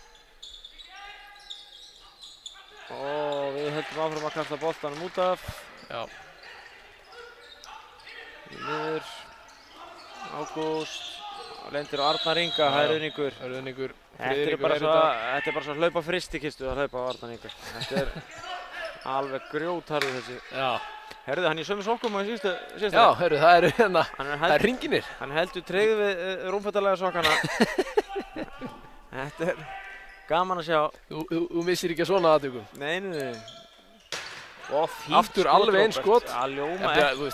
Speaker 2: Og við höldum áfram að kasta boltanum út af.
Speaker 1: Já.
Speaker 2: Niður. Ágúst. Lendir á Arnar Inga, það er Rauðningur.
Speaker 1: Rauðningur.
Speaker 2: Þetta er bara svo að hlaupa fristikistu að hlaupa á Arnar Inga. Þetta er alveg grjótharður þessi. Já. Herðu, hann í sömu sokkum á síðustu.
Speaker 1: Já, herðu, það eru hérna, það er hringinir.
Speaker 2: Hann heldur tryggð við rúmfattalega sokkana. Þetta er gaman að sjá.
Speaker 1: Þú missir ekki að svona aðtökum.
Speaker 2: Nei. Og fínt
Speaker 1: aftur alveg eins skot.
Speaker 2: Að ljóma ekki.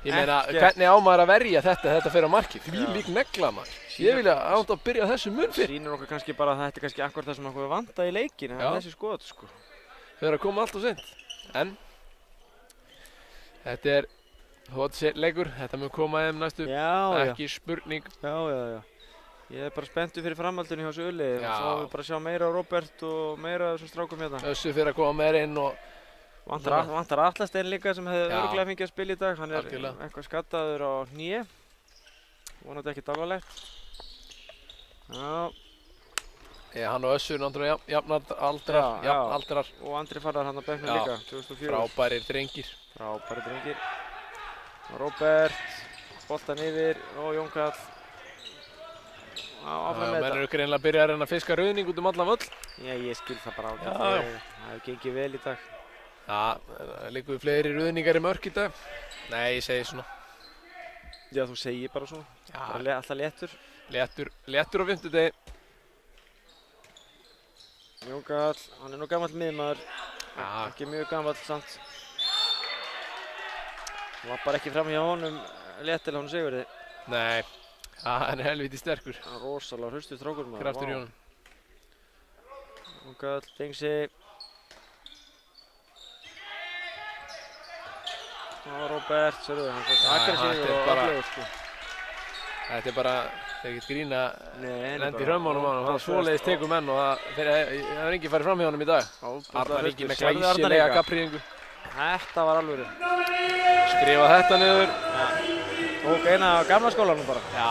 Speaker 1: Ég meina, hvernig á maður að verja þetta fer á markið? Því lík negla maður. Ég vilja átt að byrja þessu mun fyrr.
Speaker 2: Sýnir okkur kannski bara að þetta er kannski akkurat það sem okkur vantaði í leikinn, þessi skot, sko.
Speaker 1: Þau eru að koma allt of seint. En þetta er leikur, þetta mun koma þeim næstu. Ekki spurning.
Speaker 2: Já. Ég er bara spenntur fyrir framhaldinu hjá þessu Ulli. Þá við bara sjá meira á Robert og meira af þessum strákum hérna.
Speaker 1: Össu fyrir að koma meira inn og
Speaker 2: vantar Atlastein líka sem hefði örugglega fengið að spila í dag. Hann er eitthvað skaddaður á hné. Vonandi ekkert alvarlegt. Já.
Speaker 1: Hann og Össur náttúrulega jafnaldrar.
Speaker 2: Og Andri Farrar hann á bekknum líka, 2004.
Speaker 1: Frábærir drengir.
Speaker 2: Robert, boltan yfir og Jón Karl. Áfram með þetta.
Speaker 1: Menn eru greinilega að byrja að reyna að fiska Rauðning út allan völl.
Speaker 2: Já, ég skil það bara ágætlega. Það hefur gengið vel í dag.
Speaker 1: Það liggur fleiri Rauðningar í mörk í dag. Nei, ég segi svona.
Speaker 2: Já, þú segir bara svona. Alltaf léttur.
Speaker 1: Léttur á fimmtudegi.
Speaker 2: Jón Karl, hann er nú gamall miðmaður. Ekki mjög gamall samt. Það var bara ekki fram hjá honum léttilega honum Sigurði.
Speaker 1: Nei, hann er helviti sterkur.
Speaker 2: Rosalega hraustur strákur maður.
Speaker 1: Kraftur í honum.
Speaker 2: Jón Karl, Dengsi. Robert, sérðu, hann er aggressífur og aflegur, sko.
Speaker 1: Þetta er bara, þeir ekkert grína lendi í hrömmunum á hann. Það svoleiðis tekur menn og það er enginn farið fram hjá honum í dag. Arnar Ingi með glæsilega gappríðingu.
Speaker 2: Þetta var alvöru.
Speaker 1: Skrifa þetta niður.
Speaker 2: Tók eina á gamla skólanum bara.
Speaker 1: Já.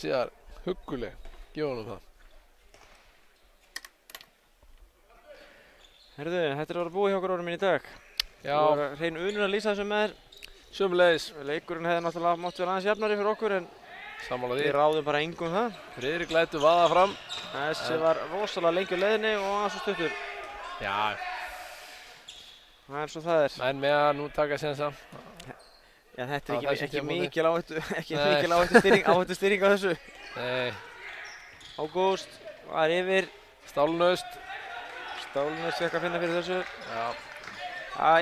Speaker 1: Síðan hugguleg, gefa honum það.
Speaker 2: Herðu, þetta er að vera búið hjá okkur orðum minn í dag.
Speaker 1: Já.
Speaker 2: Það var hrein unur að lýsa þessu með þér.
Speaker 1: Sömuleiðis.
Speaker 2: Leikurinn hefði náttúrulega mátt vera aðeins jafnari fyrir okkur en
Speaker 1: sammála því.
Speaker 2: Við ráðum bara engum það.
Speaker 1: Friðrik lætur vaða fram.
Speaker 2: Þessi var rosalega lengi á leiðinni og aðeins svo stuttur.
Speaker 1: Já.
Speaker 2: Það er svo það er.
Speaker 1: En með að nú taka sénsa.
Speaker 2: Já, þetta er ekki mikil áhættustýring á þessu.
Speaker 1: Nei.
Speaker 2: Ágúst var yfir.
Speaker 1: Stálnaust
Speaker 2: Fekk að finna fyrir þessu.
Speaker 1: Já.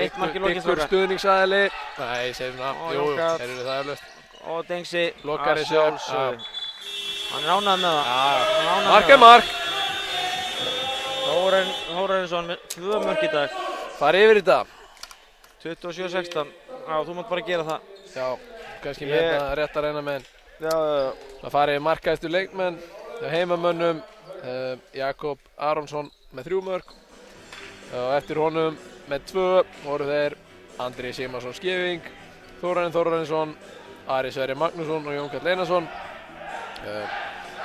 Speaker 2: Eitt mark í lokin
Speaker 1: Byggur stuðningsaðili. Nei, ég segir svona. Jú, þeir eru það eflaust.
Speaker 2: Og Dengsi.
Speaker 1: Blokkar þessu.
Speaker 2: Hann er ánægð með það.
Speaker 1: Mark er mark.
Speaker 2: Þórarinsson með 2 mörk í dag.
Speaker 1: Fara yfir þetta.
Speaker 2: 27-16. Já, þú mátt bara gera það.
Speaker 1: Já, kannski með þetta rétt að reyna með henn.
Speaker 2: Já.
Speaker 1: Það farið markahæstu leikmenn. Heimamönnum. Jakob Aronsson með 3 mörk. Og eftir honum með 2 voru þeir Andri Sigmarsson Skeving, Þórarinn Þórarinsson, Ari Sverrir Magnússon og Jón Karl Einarsson.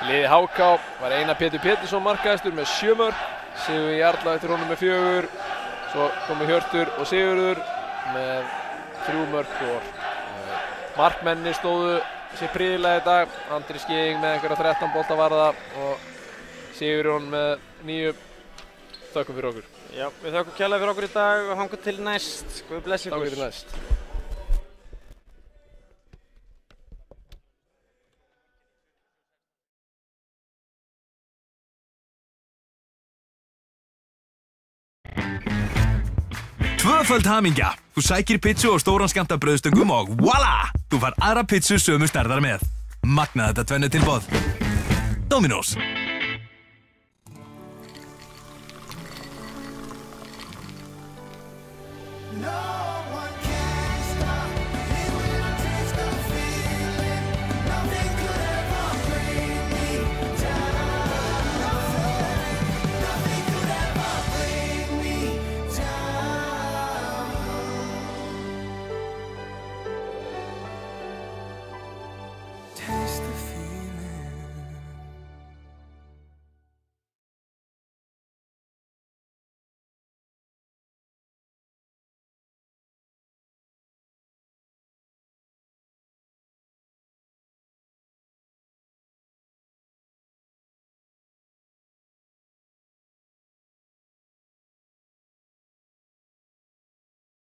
Speaker 1: Liði HK var Einar Pétur Pétursson markahæstur með 7 mörk, Sigurður Jarla eftir honum með 4, svo komu Hjörtur og Sigurður með 3 mörk hvor. Markmennir stóðu sér prýðilega í dag, Andri Skeving með einhverja 13 bolta varða og Sigurjón með 9. Þökkum fyrir okkur.
Speaker 2: Já, við þökkum kærlega fyrir okkur í dag og hangum til næst. Guð blessi ykkur.
Speaker 1: Þangað til næst.
Speaker 3: Tvöföld hamingja. Þú sækir pizzu á stóran skammta brauðstöngum og voila! Þú fær aðra pizzu sömu stærðar með. Magnað þetta tvennu tilboð. Dominos.
Speaker 4: know.